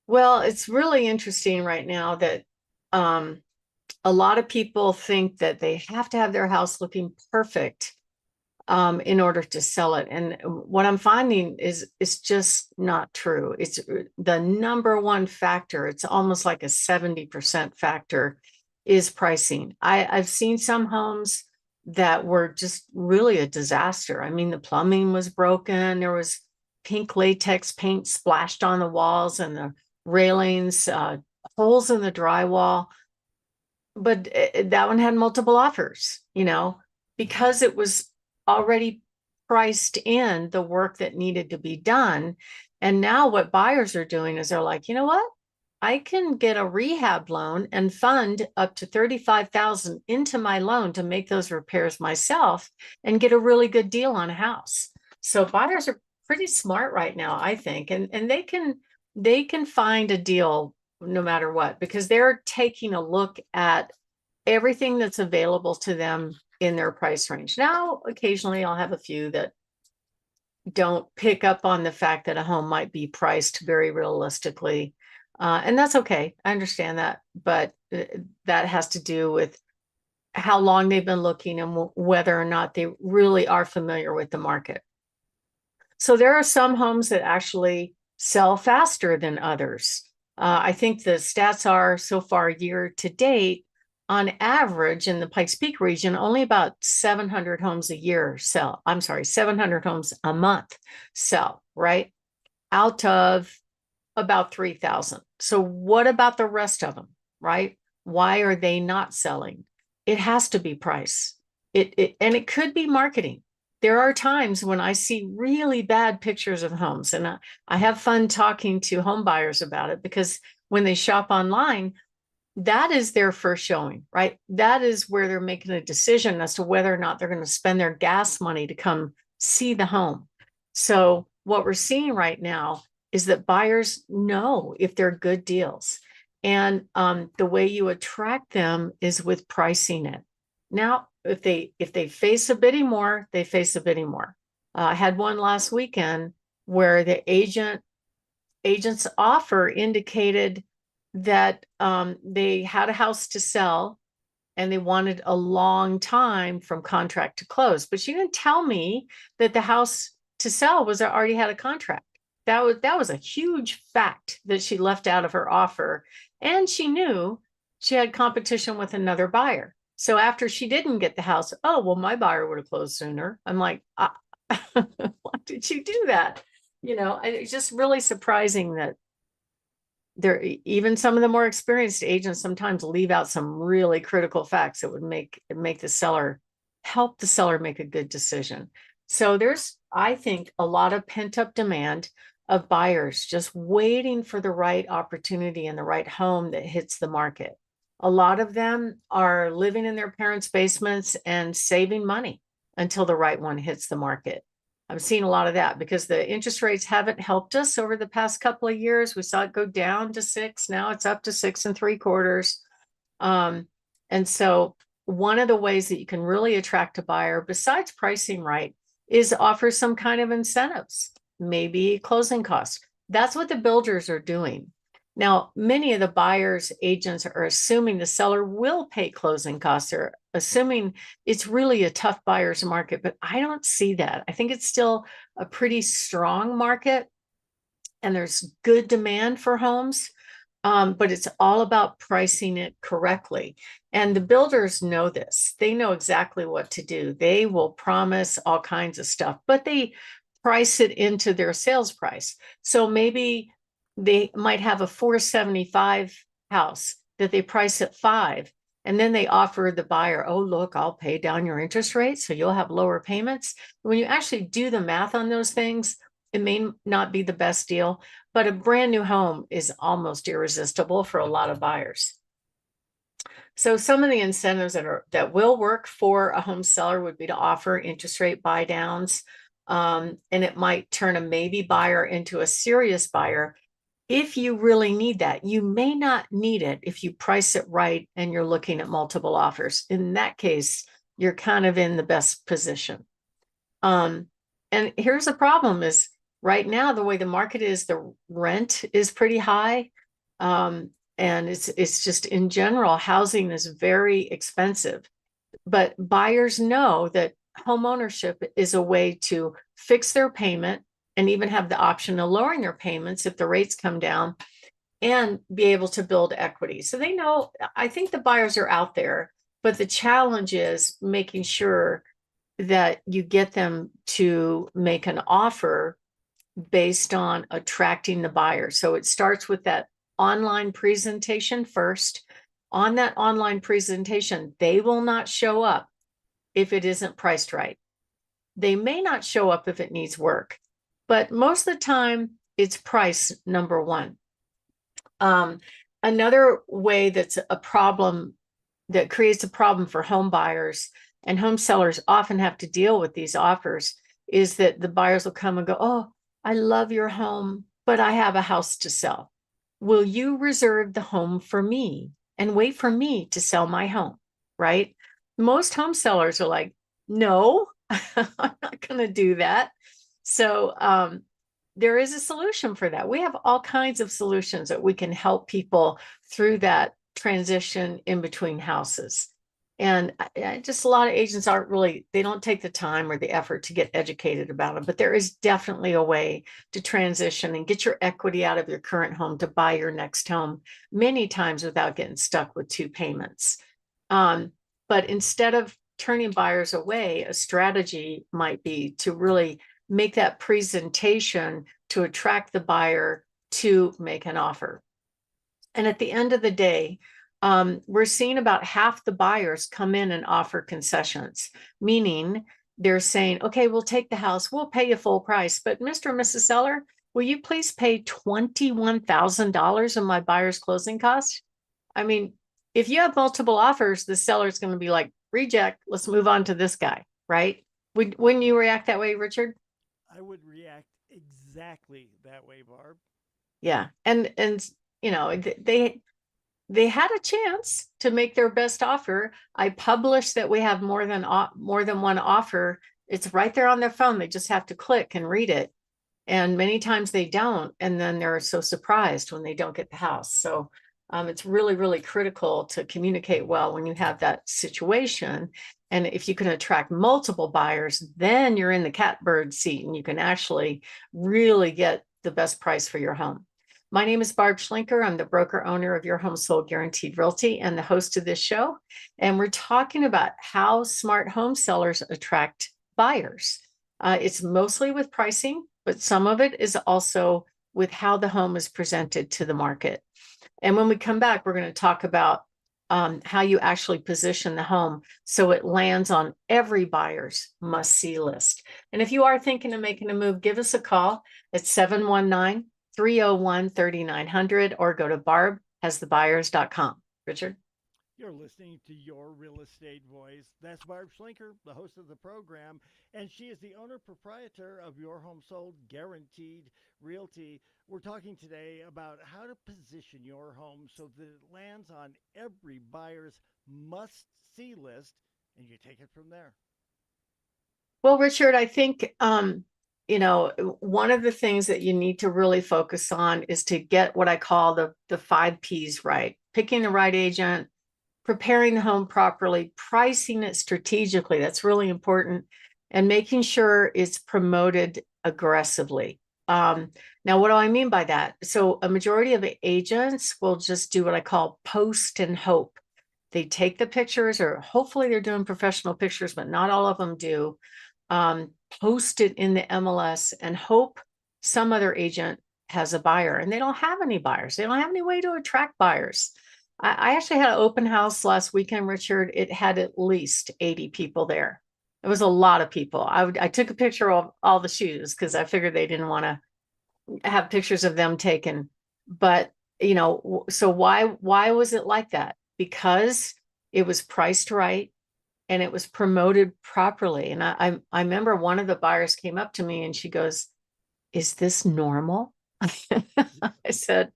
Well, it's really interesting right now that a lot of people think that they have to have their house looking perfect in order to sell it. And what I'm finding is it's just not true. It's the number one factor. It's almost like a 70% factor is pricing. I've seen some homes that were just really a disaster. I mean, the plumbing was broken. There was pink latex paint splashed on the walls and the railings, holes in the drywall. But that one had multiple offers, because it was already priced in the work that needed to be done. And now what buyers are doing is they're like, you know what? I can get a rehab loan and fund up to 35,000 into my loan to make those repairs myself and get a really good deal on a house. So buyers are pretty smart right now, I think, and they can find a deal no matter what, because they're taking a look at everything that's available to them in their price range. Now, occasionally I'll have a few that don't pick up on the fact that a home might be priced very realistically. And that's okay. I understand that. But that has to do with how long they've been looking and whether or not they really are familiar with the market. So there are some homes that actually sell faster than others. I think the stats are so far year to date, on average in the Pikes Peak region, only about 700 homes a year sell. I'm sorry, 700 homes a month sell, right? Out of about 3,000. So what about the rest of them, right? Why are they not selling? It has to be price. And it could be marketing. There are times when I see really bad pictures of homes, and I have fun talking to home buyers about it, because when they shop online, that is their first showing, right? That is where they're making a decision as to whether or not they're going to spend their gas money to come see the home. So what we're seeing right now is that buyers know if they're good deals. And the way you attract them is with pricing it. Now, if they face a bidding war, they face a bidding war. I had one last weekend where the agent's offer indicated that they had a house to sell and they wanted a long time from contract to close. But she didn't tell me that the house to sell was already had a contract. That was a huge fact that she left out of her offer. And she knew she had competition with another buyer. So after she didn't get the house, oh, well, my buyer would have closed sooner. I'm like, why did you do that? It's just really surprising that there, even some of the more experienced agents sometimes leave out some really critical facts that would make help the seller make a good decision. So there's, I think, a lot of pent-up demand of buyers just waiting for the right opportunity and the right home that hits the market. A lot of them are living in their parents' basements and saving money until the right one hits the market. I'm seeing a lot of that because the interest rates haven't helped us over the past couple of years. We saw it go down to 6. Now it's up to 6.75. And so one of the ways that you can really attract a buyer, besides pricing right, is offer some kind of incentives, maybe closing costs. That's what the builders are doing. Now, many of the buyers' agents are assuming the seller will pay closing costs. They're assuming it's really a tough buyer's market, but I don't see that. I think it's still a pretty strong market and there's good demand for homes, but it's all about pricing it correctly. And the builders know this. They know exactly what to do. They will promise all kinds of stuff, but they price it into their sales price. So maybe they might have a 475 house that they price at 5. And then they offer the buyer, oh, look, I'll pay down your interest rate so you'll have lower payments. When you actually do the math on those things, it may not be the best deal, but a brand new home is almost irresistible for a lot of buyers. So some of the incentives that will work for a home seller would be to offer interest rate buy downs. And it might turn a maybe buyer into a serious buyer if you really need that. You may not need it if you price it right and you're looking at multiple offers. In that case, you're kind of in the best position. And here's the problem is right now, the way the market is, the rent is pretty high. And it's just in general, housing is very expensive. But buyers know that home ownership is a way to fix their payment and even have the option of lowering their payments if the rates come down and be able to build equity. So they know, I think the buyers are out there, but the challenge is making sure that you get them to make an offer based on attracting the buyer. So it starts with that online presentation first. On that online presentation, they will not show up if it isn't priced right. They may not show up if it needs work, but most of the time it's price number one. Another way that's a problem that creates a problem for home buyers, and home sellers often have to deal with these offers, is that the buyers will come and go, oh, I love your home, but I have a house to sell. Will you reserve the home for me and wait for me to sell my home? Right? Most home sellers are like, no, I'm not going to do that. So there is a solution for that. We have all kinds of solutions that we can help people through that transition in between houses. And just a lot of agents they don't take the time or the effort to get educated about it. But there is definitely a way to transition and get your equity out of your current home to buy your next home many times without getting stuck with 2 payments. But instead of turning buyers away, a strategy might be to really make that presentation to attract the buyer to make an offer. And at the end of the day, we're seeing about half the buyers come in and offer concessions, meaning they're saying, okay, we'll take the house, we'll pay you full price. But Mr. and Mrs. Seller, will you please pay $21,000 in my buyer's closing costs? I mean, if you have multiple offers, the seller's going to be like, reject, let's move on to this guy, right? Wouldn't you react that way, Richard? I would react exactly that way, Barb. Yeah. And you know, they had a chance to make their best offer. I published that we have more than one offer. It's right there on their phone. They just have to click and read it. And many times they don't, and then they're so surprised when they don't get the house. So it's really, really critical to communicate well when you have that situation. And if you can attract multiple buyers, then you're in the catbird seat and you can actually really get the best price for your home. My name is Barb Schlinker. I'm the broker owner of Your Home Sold Guaranteed Realty and the host of this show. And we're talking about how smart home sellers attract buyers. It's mostly with pricing, but some of it is also with how the home is presented to the market. And when we come back, we're going to talk about how you actually position the home so it lands on every buyer's must-see list. And if you are thinking of making a move, give us a call at 719-301-3900 or go to barbhasthebuyers.com. Richard? You're listening to Your Real Estate Voice. That's Barb Schlinker, the host of the program, and she is the owner-proprietor of Your Home Sold Guaranteed Realty. We're talking today about how to position your home so that it lands on every buyer's must-see list, and you take it from there. Well, Richard, I think, one of the things that you need to really focus on is to get what I call the 5 Ps right. Picking the right agent, preparing the home properly, pricing it strategically. That's really important. And making sure it's promoted aggressively. Now, what do I mean by that? So a majority of agents will just do what I call post and hope. They take the pictures, or hopefully they're doing professional pictures, but not all of them do. Post it in the MLS and hope some other agent has a buyer, and they don't have any buyers. They don't have any way to attract buyers. I actually had an open house last weekend, Richard. It had at least 80 people there. It was a lot of people. I took a picture of all the shoes because I figured they didn't want to have pictures of them taken. But, so why was it like that? Because it was priced right and it was promoted properly. And I remember one of the buyers came up to me and she goes, "Is this normal?" I said,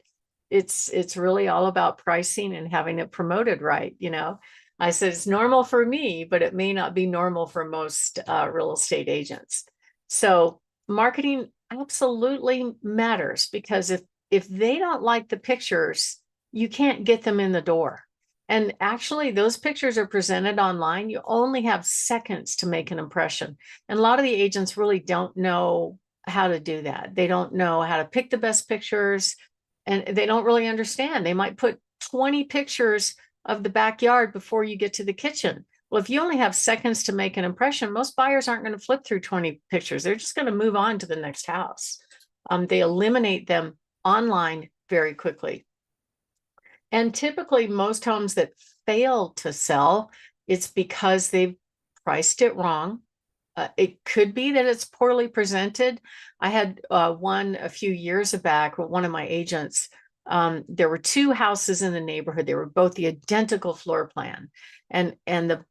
it's really all about pricing and having it promoted right. I said, it's normal for me, but it may not be normal for most real estate agents. So marketing absolutely matters, because if they don't like the pictures, you can't get them in the door. And actually, those pictures are presented online. You only have seconds to make an impression. And a lot of the agents really don't know how to do that. They don't know how to pick the best pictures, and they don't really understand. They might put 20 pictures of the backyard before you get to the kitchen. Well, if you only have seconds to make an impression, most buyers aren't going to flip through 20 pictures. They're just going to move on to the next house. They eliminate them online very quickly. And typically, most homes that fail to sell, it's because they've priced it wrong. It could be that it's poorly presented. I had one a few years back with one of my agents. There were 2 houses in the neighborhood. They were both the identical floor plan. And the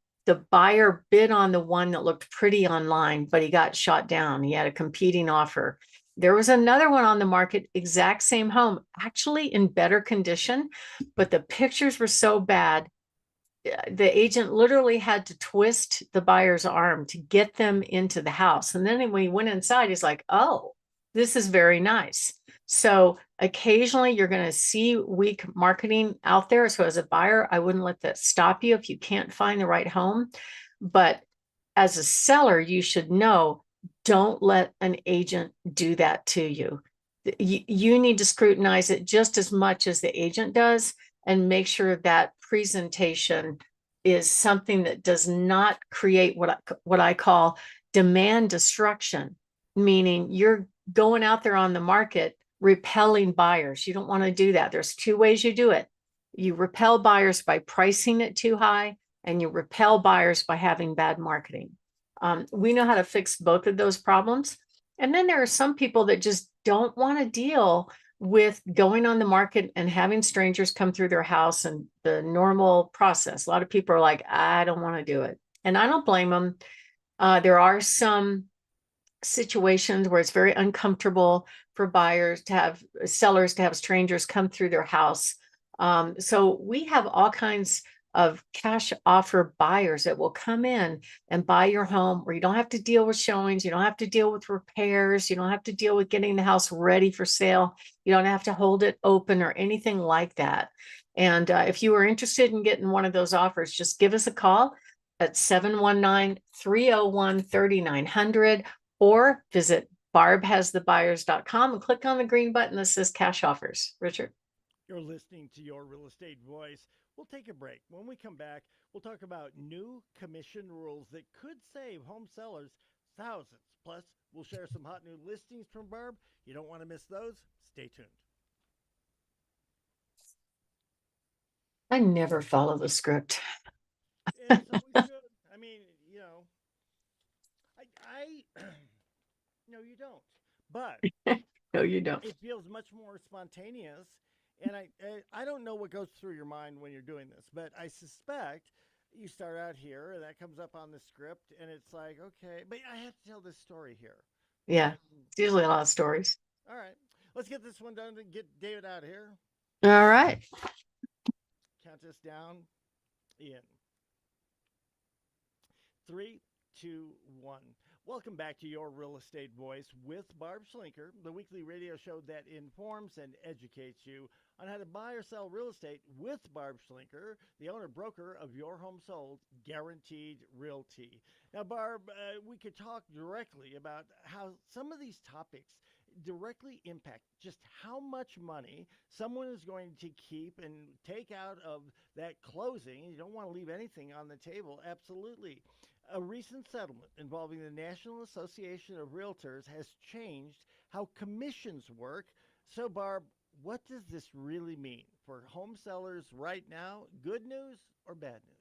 buyer bid on the one that looked pretty online, but he got shot down. He had a competing offer. There was another one on the market, exact same home, actually in better condition, but the pictures were so bad. The agent literally had to twist the buyer's arm to get them into the house. And then when he went inside, he's like, oh, this is very nice. So occasionally you're going to see weak marketing out there. So as a buyer, I wouldn't let that stop you if you can't find the right home. But as a seller, you should know, don't let an agent do that to you. You need to scrutinize it just as much as the agent does, and make sure that presentation is something that does not create what I call demand destruction, meaning you're going out there on the market repelling buyers. You don't want to do that. There's two ways you do it. You repel buyers by pricing it too high, and you repel buyers by having bad marketing. We know how to fix both of those problems. And then there are some people that just don't want to deal with going on the market and having strangers come through their house and the normal process. A lot of people are like, I don't want to do it. And I don't blame them. There are some situations where it's very uncomfortable for sellers to have strangers come through their house. So we have all kinds of cash offer buyers that will come in and buy your home where you don't have to deal with showings, you don't have to deal with repairs, you don't have to deal with getting the house ready for sale, you don't have to hold it open or anything like that. And if you are interested in getting one of those offers, just give us a call at 719-301-3900 or visit barbhasthebuyers.com and click on the green button that says cash offers. Richard. You're listening to Your Real Estate Voice. We'll take a break. When we come back, we'll talk about new commission rules that could save home sellers thousands. Plus, we'll share some hot new listings from Barb. You don't want to miss those. Stay tuned. I never follow the script. And so we should. I mean, I no, you don't. But No, you don't. it feels much more spontaneous. And I don't know what goes through your mind when you're doing this, but I suspect you start out here and that comes up on the script and it's like, okay, but I have to tell this story here. Yeah, it's usually a lot of stories. All right, let's get this one done and get David out of here. All right. Count us down in 3, 2, 1. Welcome back to Your Real Estate Voice with Barb Schlinker, the weekly radio show that informs and educates you on how to buy or sell real estate with Barb Schlinker, the owner-broker of Your Home Sold Guaranteed Realty. Now, Barb, we could talk directly about how some of these topics directly impact just how much money someone is going to keep and take out of that closing. You don't want to leave anything on the table. Absolutely. A recent settlement involving the National Association of Realtors has changed how commissions work. So, Barb, what does this really mean for home sellers right now? Good news or bad news?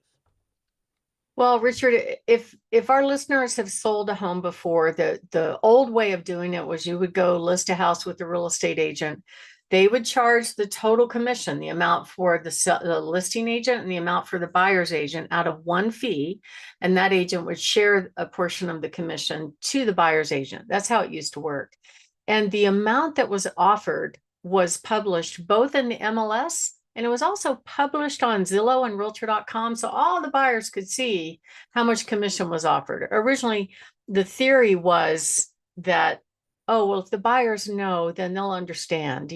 Well, Richard, if our listeners have sold a home before, the old way of doing it was you would go list a house with a real estate agent. They would charge the total commission, the amount for the listing agent and the amount for the buyer's agent out of one fee. And that agent would share a portion of the commission to the buyer's agent. That's how it used to work. And the amount that was offered was published both in the MLS and it was also published on Zillow and Realtor.com. So all the buyers could see how much commission was offered. Originally, the theory was that, oh, well, if the buyers know, then they'll understand,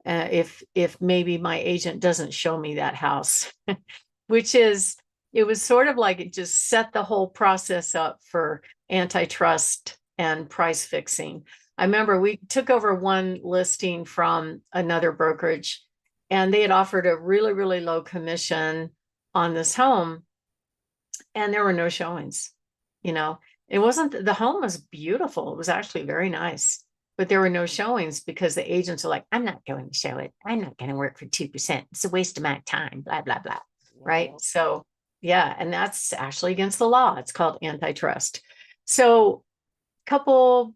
if maybe my agent doesn't show me that house, it was sort of like it just set the whole process up for antitrust and price fixing. I remember we took over one listing from another brokerage and they had offered a really, really low commission on this home and there were no showings, It wasn't, the home was beautiful. It was actually very nice, but there were no showings because the agents are like, I'm not going to show it. I'm not going to work for 2%. It's a waste of my time, blah, blah, blah. Wow. Right. So, yeah. And that's actually against the law. It's called antitrust. So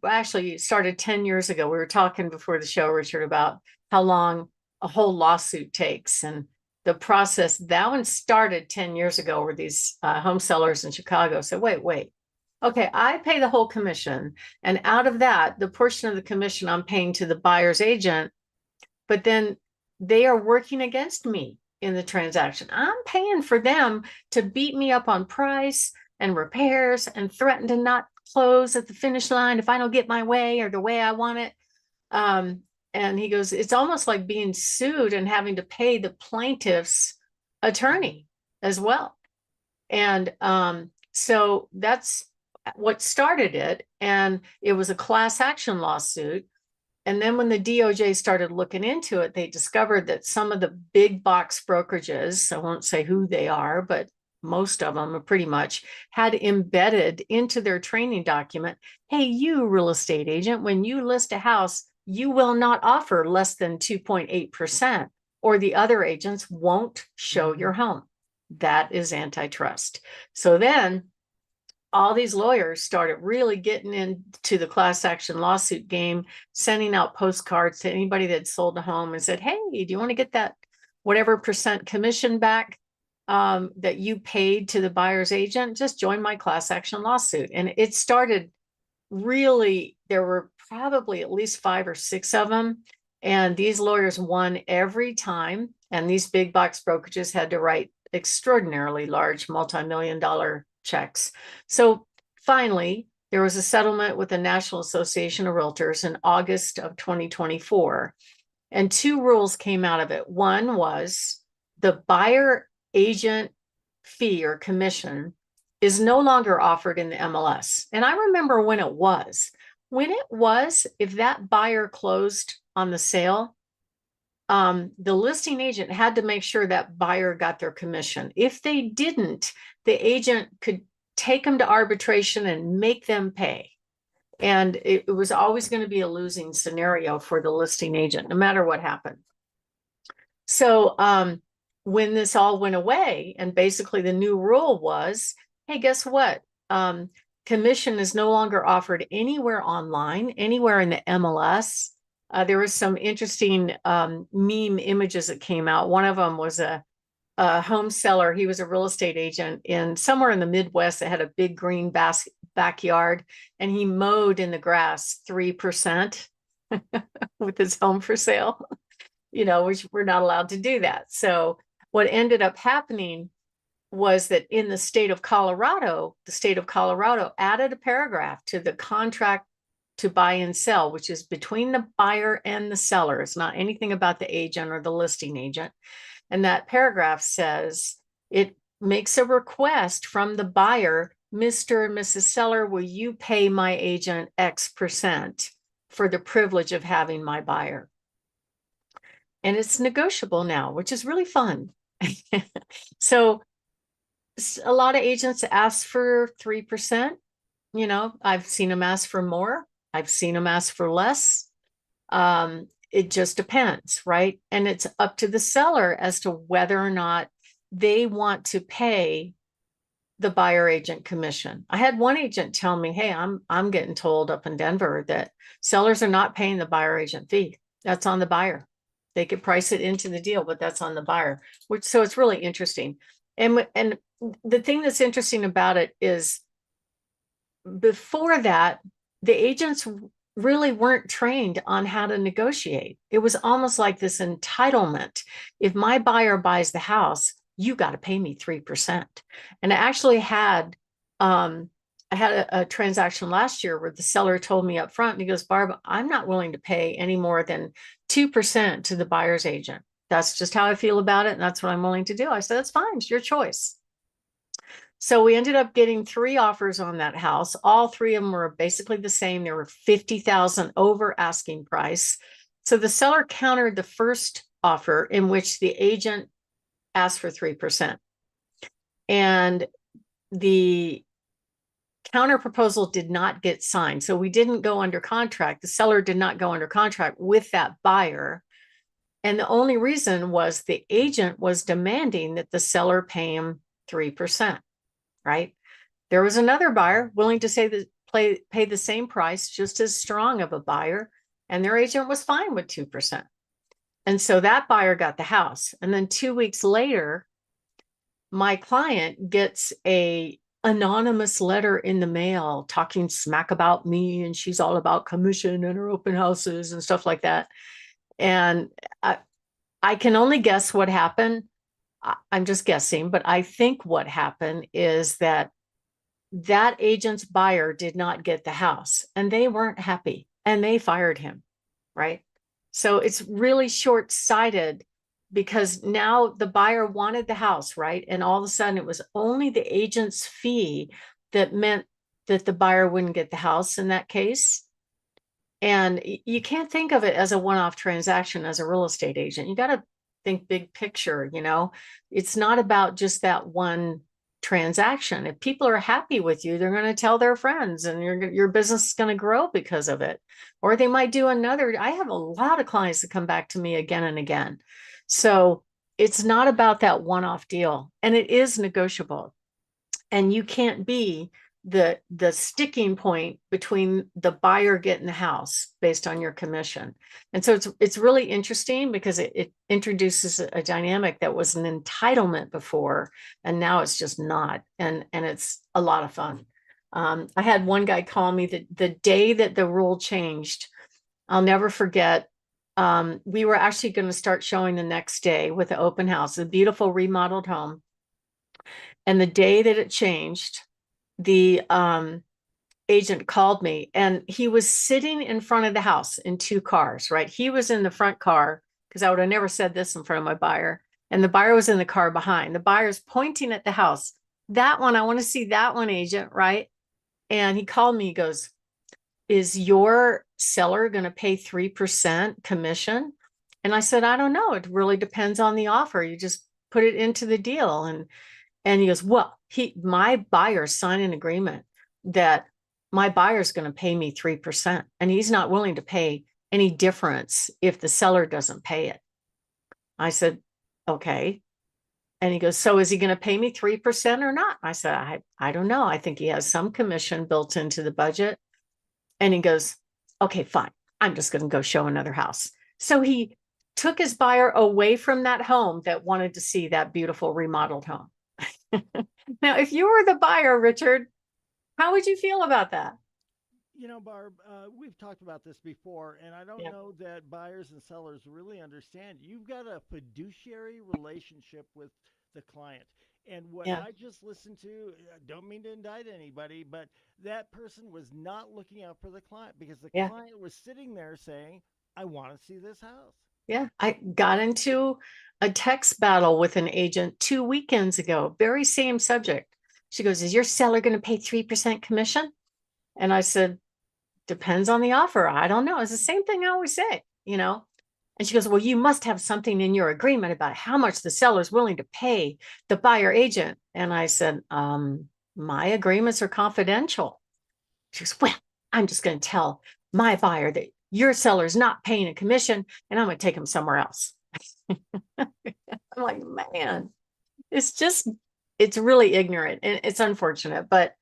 actually it started 10 years ago. We were talking before the show, Richard, about how long a whole lawsuit takes and the process. That one started 10 years ago where these home sellers in Chicago said, wait. Okay, I pay the whole commission. And out of that, the portion of the commission I'm paying to the buyer's agent, but then they are working against me in the transaction. I'm paying for them to beat me up on price and repairs and threaten to not close at the finish line if I don't get my way or the way I want it. And he goes, it's almost like being sued and having to pay the plaintiff's attorney as well. And so that's what started it. And it was a class action lawsuit. And then when the DOJ started looking into it, they discovered that some of the big box brokerages, I won't say who they are, but most of them are pretty much had embedded into their training document, hey, you real estate agent, when you list a house, you will not offer less than 2.8%, or the other agents won't show your home. That is antitrust. So then all these lawyers started really getting into the class action lawsuit game, sending out postcards to anybody that sold a home and said, hey, do you want to get that whatever percent commission back that you paid to the buyer's agent? Just join my class action lawsuit. And it started really, there were probably at least 5 or 6 of them. And these lawyers won every time. And these big box brokerages had to write extraordinarily large multi-million-dollar checks. So finally, there was a settlement with the National Association of Realtors in August of 2024. And 2 rules came out of it. One was the buyer agent fee or commission is no longer offered in the MLS. And I remember when it was. When it was, if that buyer closed on the sale, the listing agent had to make sure that buyer got their commission. If they didn't, the agent could take them to arbitration and make them pay. And it was always going to be a losing scenario for the listing agent, no matter what happened. So when this all went away, and basically the new rule was, hey, guess what? Commission is no longer offered anywhere online, anywhere in the MLS. There was some interesting meme images that came out. One of them was a home seller. He was a real estate agent in somewhere in the Midwest that had a big green backyard, and he mowed in the grass 3% with his home for sale, which we're not allowed to do that. So what ended up happening was that in the state of Colorado added a paragraph to the contract to buy and sell, which is between the buyer and the seller. It's not anything about the agent or the listing agent. And that paragraph says it makes a request from the buyer, Mr. and Mrs. Seller, will you pay my agent X% for the privilege of having my buyer? And it's negotiable now, which is really fun. So a lot of agents ask for 3%. I've seen them ask for more. I've seen them ask for less. It just depends, right? And it's up to the seller as to whether or not they want to pay the buyer agent commission. I had one agent tell me, hey, I'm getting told up in Denver that sellers are not paying the buyer agent fee. That's on the buyer. They could price it into the deal, but that's on the buyer, so it's really interesting. And the thing that's interesting about it is before that, the agents really weren't trained on how to negotiate. It was almost like this entitlement. If my buyer buys the house, you got to pay me 3%. And I actually had, I had a transaction last year where the seller told me up front, and he goes, Barb, I'm not willing to pay any more than 2% to the buyer's agent. That's just how I feel about it. And that's what I'm willing to do. I said, that's fine. It's your choice. So we ended up getting 3 offers on that house. All 3 of them were basically the same. They were $50,000 over asking price. So the seller countered the first offer in which the agent asked for 3%. And the counter proposal did not get signed. So we didn't go under contract. The seller did not go under contract with that buyer. And the only reason was the agent was demanding that the seller pay him 3%. Right? There was another buyer willing to say that pay the same price, just as strong of a buyer, and their agent was fine with 2%. And so that buyer got the house. And then 2 weeks later, my client gets a anonymous letter in the mail talking smack about me, and she's all about commission and her open houses and stuff like that. And I can only guess what happened. I'm just guessing, but I think what happened is that agent's buyer did not get the house, and they weren't happy, and they fired him, right? So it's really short-sighted, because now the buyer wanted the house, right? And all of a sudden it was only the agent's fee that meant that the buyer wouldn't get the house in that case. And you can't think of it as a one-off transaction as a real estate agent. You got to think big picture. It's not about just that one transaction. If people are happy with you, they're going to tell their friends, and your business is going to grow because of it. Or they might do another. I have a lot of clients that come back to me again and again. So it's not about that one-off deal, and it is negotiable. And you can't be the sticking point between the buyer getting the house based on your commission. And so it's really interesting because it introduces a dynamic that was an entitlement before, and now it's just not. And it's a lot of fun. I had one guy call me the day that the rule changed. I'll never forget. We were actually going to start showing the next day with the open house, a beautiful remodeled home. And the day that it changed, the agent called me, and he was sitting in front of the house in two cars, right? He was in the front car, because I would have never said this in front of my buyer. And the buyer was in the car behind. The buyer's pointing at the house. That one, I want to see that one, agent, right? And he called me, he goes, is your seller going to pay 3% commission? And I said, I don't know. It really depends on the offer. You just put it into the deal. And he goes, well, my buyer signed an agreement that my buyer's going to pay me 3%, and he's not willing to pay any difference if the seller doesn't pay it. I said, okay. And he goes, so is he going to pay me 3% or not? I said, I don't know. I think he has some commission built into the budget. And he goes, okay, fine. I'm just going to go show another house. So he took his buyer away from that home that wanted to see that beautiful remodeled home. Now, if you were the buyer, Richard, how would you feel about that? You know, Barb, we've talked about this before, and I don't Yeah. know that buyers and sellers really understand. You've got a fiduciary relationship with the client. And what Yeah. I just listened to, I don't mean to indict anybody, but that person was not looking out for the client because the Yeah. client was sitting there saying, I want to see this house. Yeah. I got into a text battle with an agent 2 weekends ago, very same subject. She goes, is your seller going to pay 3% commission? And I said, depends on the offer. I don't know. It's the same thing I always say, you know? And she goes, well, you must have something in your agreement about how much the seller is willing to pay the buyer agent. And I said, my agreements are confidential. She goes, well, I'm just going to tell my buyer that your seller is not paying a commission, and I'm going to take him somewhere else. I'm like, man, it's just, it's really ignorant, and it's unfortunate, but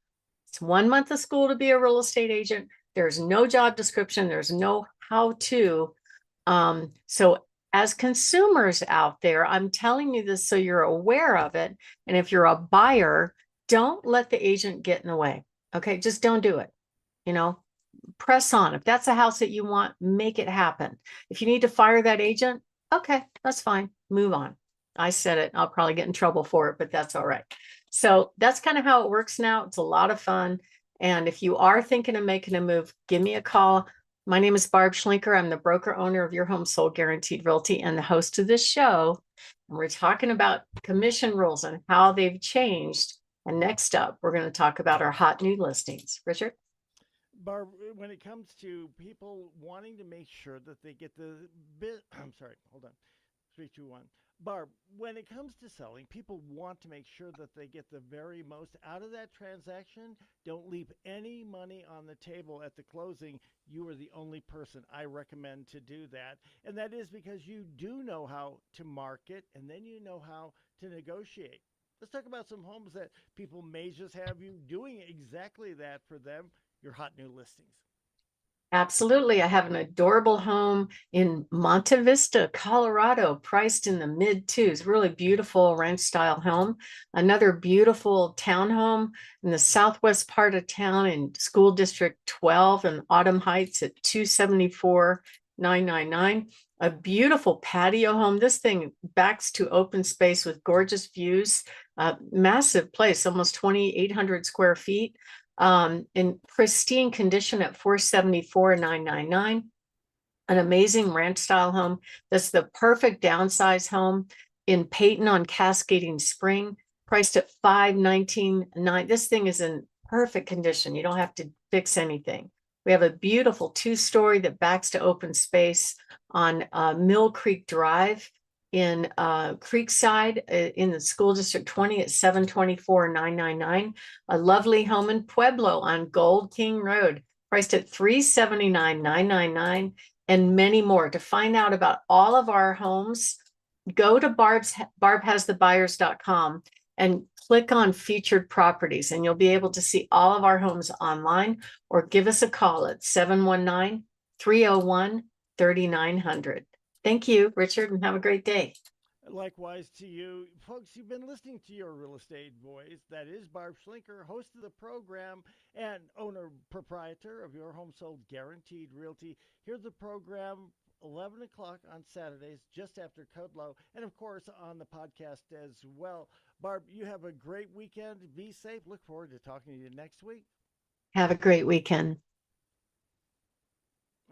it's 1 month of school to be a real estate agent. There's no job description. There's no how to. So as consumers out there, I'm telling you this so you're aware of it. And if you're a buyer, don't let the agent get in the way. Okay. Just don't do it. You know, press on. If that's a house that you want, make it happen. If you need to fire that agent, okay, that's fine. Move on. I said it. I'll probably get in trouble for it, but that's all right. So that's kind of how it works now. It's a lot of fun. And if you are thinking of making a move, give me a call. My name is Barb Schlinker. I'm the broker owner of Your Home Sold Guaranteed Realty and the host of this show. And we're talking about commission rules and how they've changed. And next up, we're going to talk about our hot new listings. Richard? Barb, when it comes to people wanting to make sure that they get the bit, I'm sorry, hold on, 3, 2, 1. Barb, when it comes to selling, people want to make sure that they get the very most out of that transaction. Don't leave any money on the table at the closing. You are the only person I recommend to do that. And that is because you do know how to market, and then you know how to negotiate. Let's talk about some homes that people may just have you doing exactly that for them, your hot new listings. Absolutely. I have an adorable home in Monte Vista, Colorado, priced in the mid twos, really beautiful ranch style home. Another beautiful townhome in the southwest part of town in School District 12 in Autumn Heights at 274,999. A beautiful patio home. This thing backs to open space with gorgeous views. Massive place, almost 2,800 square feet. In pristine condition at 474,999. An amazing ranch style home. That's the perfect downsize home in Peyton on Cascading Spring, priced at 519,999. This thing is in perfect condition. You don't have to fix anything. We have a beautiful 2-story that backs to open space on Mill Creek Drive in Creekside in the school district 20 at 724,999. A lovely home in Pueblo on Gold King Road, priced at 379,999, and many more. To find out about all of our homes, go to barbhasthebuyers.com and click on featured properties, and you'll be able to see all of our homes online, or give us a call at 719-301-3900. Thank you, Richard, and have a great day. Likewise to you. Folks, you've been listening to your real estate voice. That is Barb Schlinker, host of the program and owner proprietor of Your Home Sold Guaranteed Realty. Here's the program 11 o'clock on Saturdays, just after Codlow, and of course on the podcast as well. Barb, you have a great weekend. Be safe. Look forward to talking to you next week. Have a great weekend.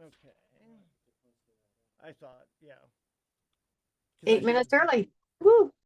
Okay. I thought, yeah. 'Cause I 8 minutes should- early. Woo.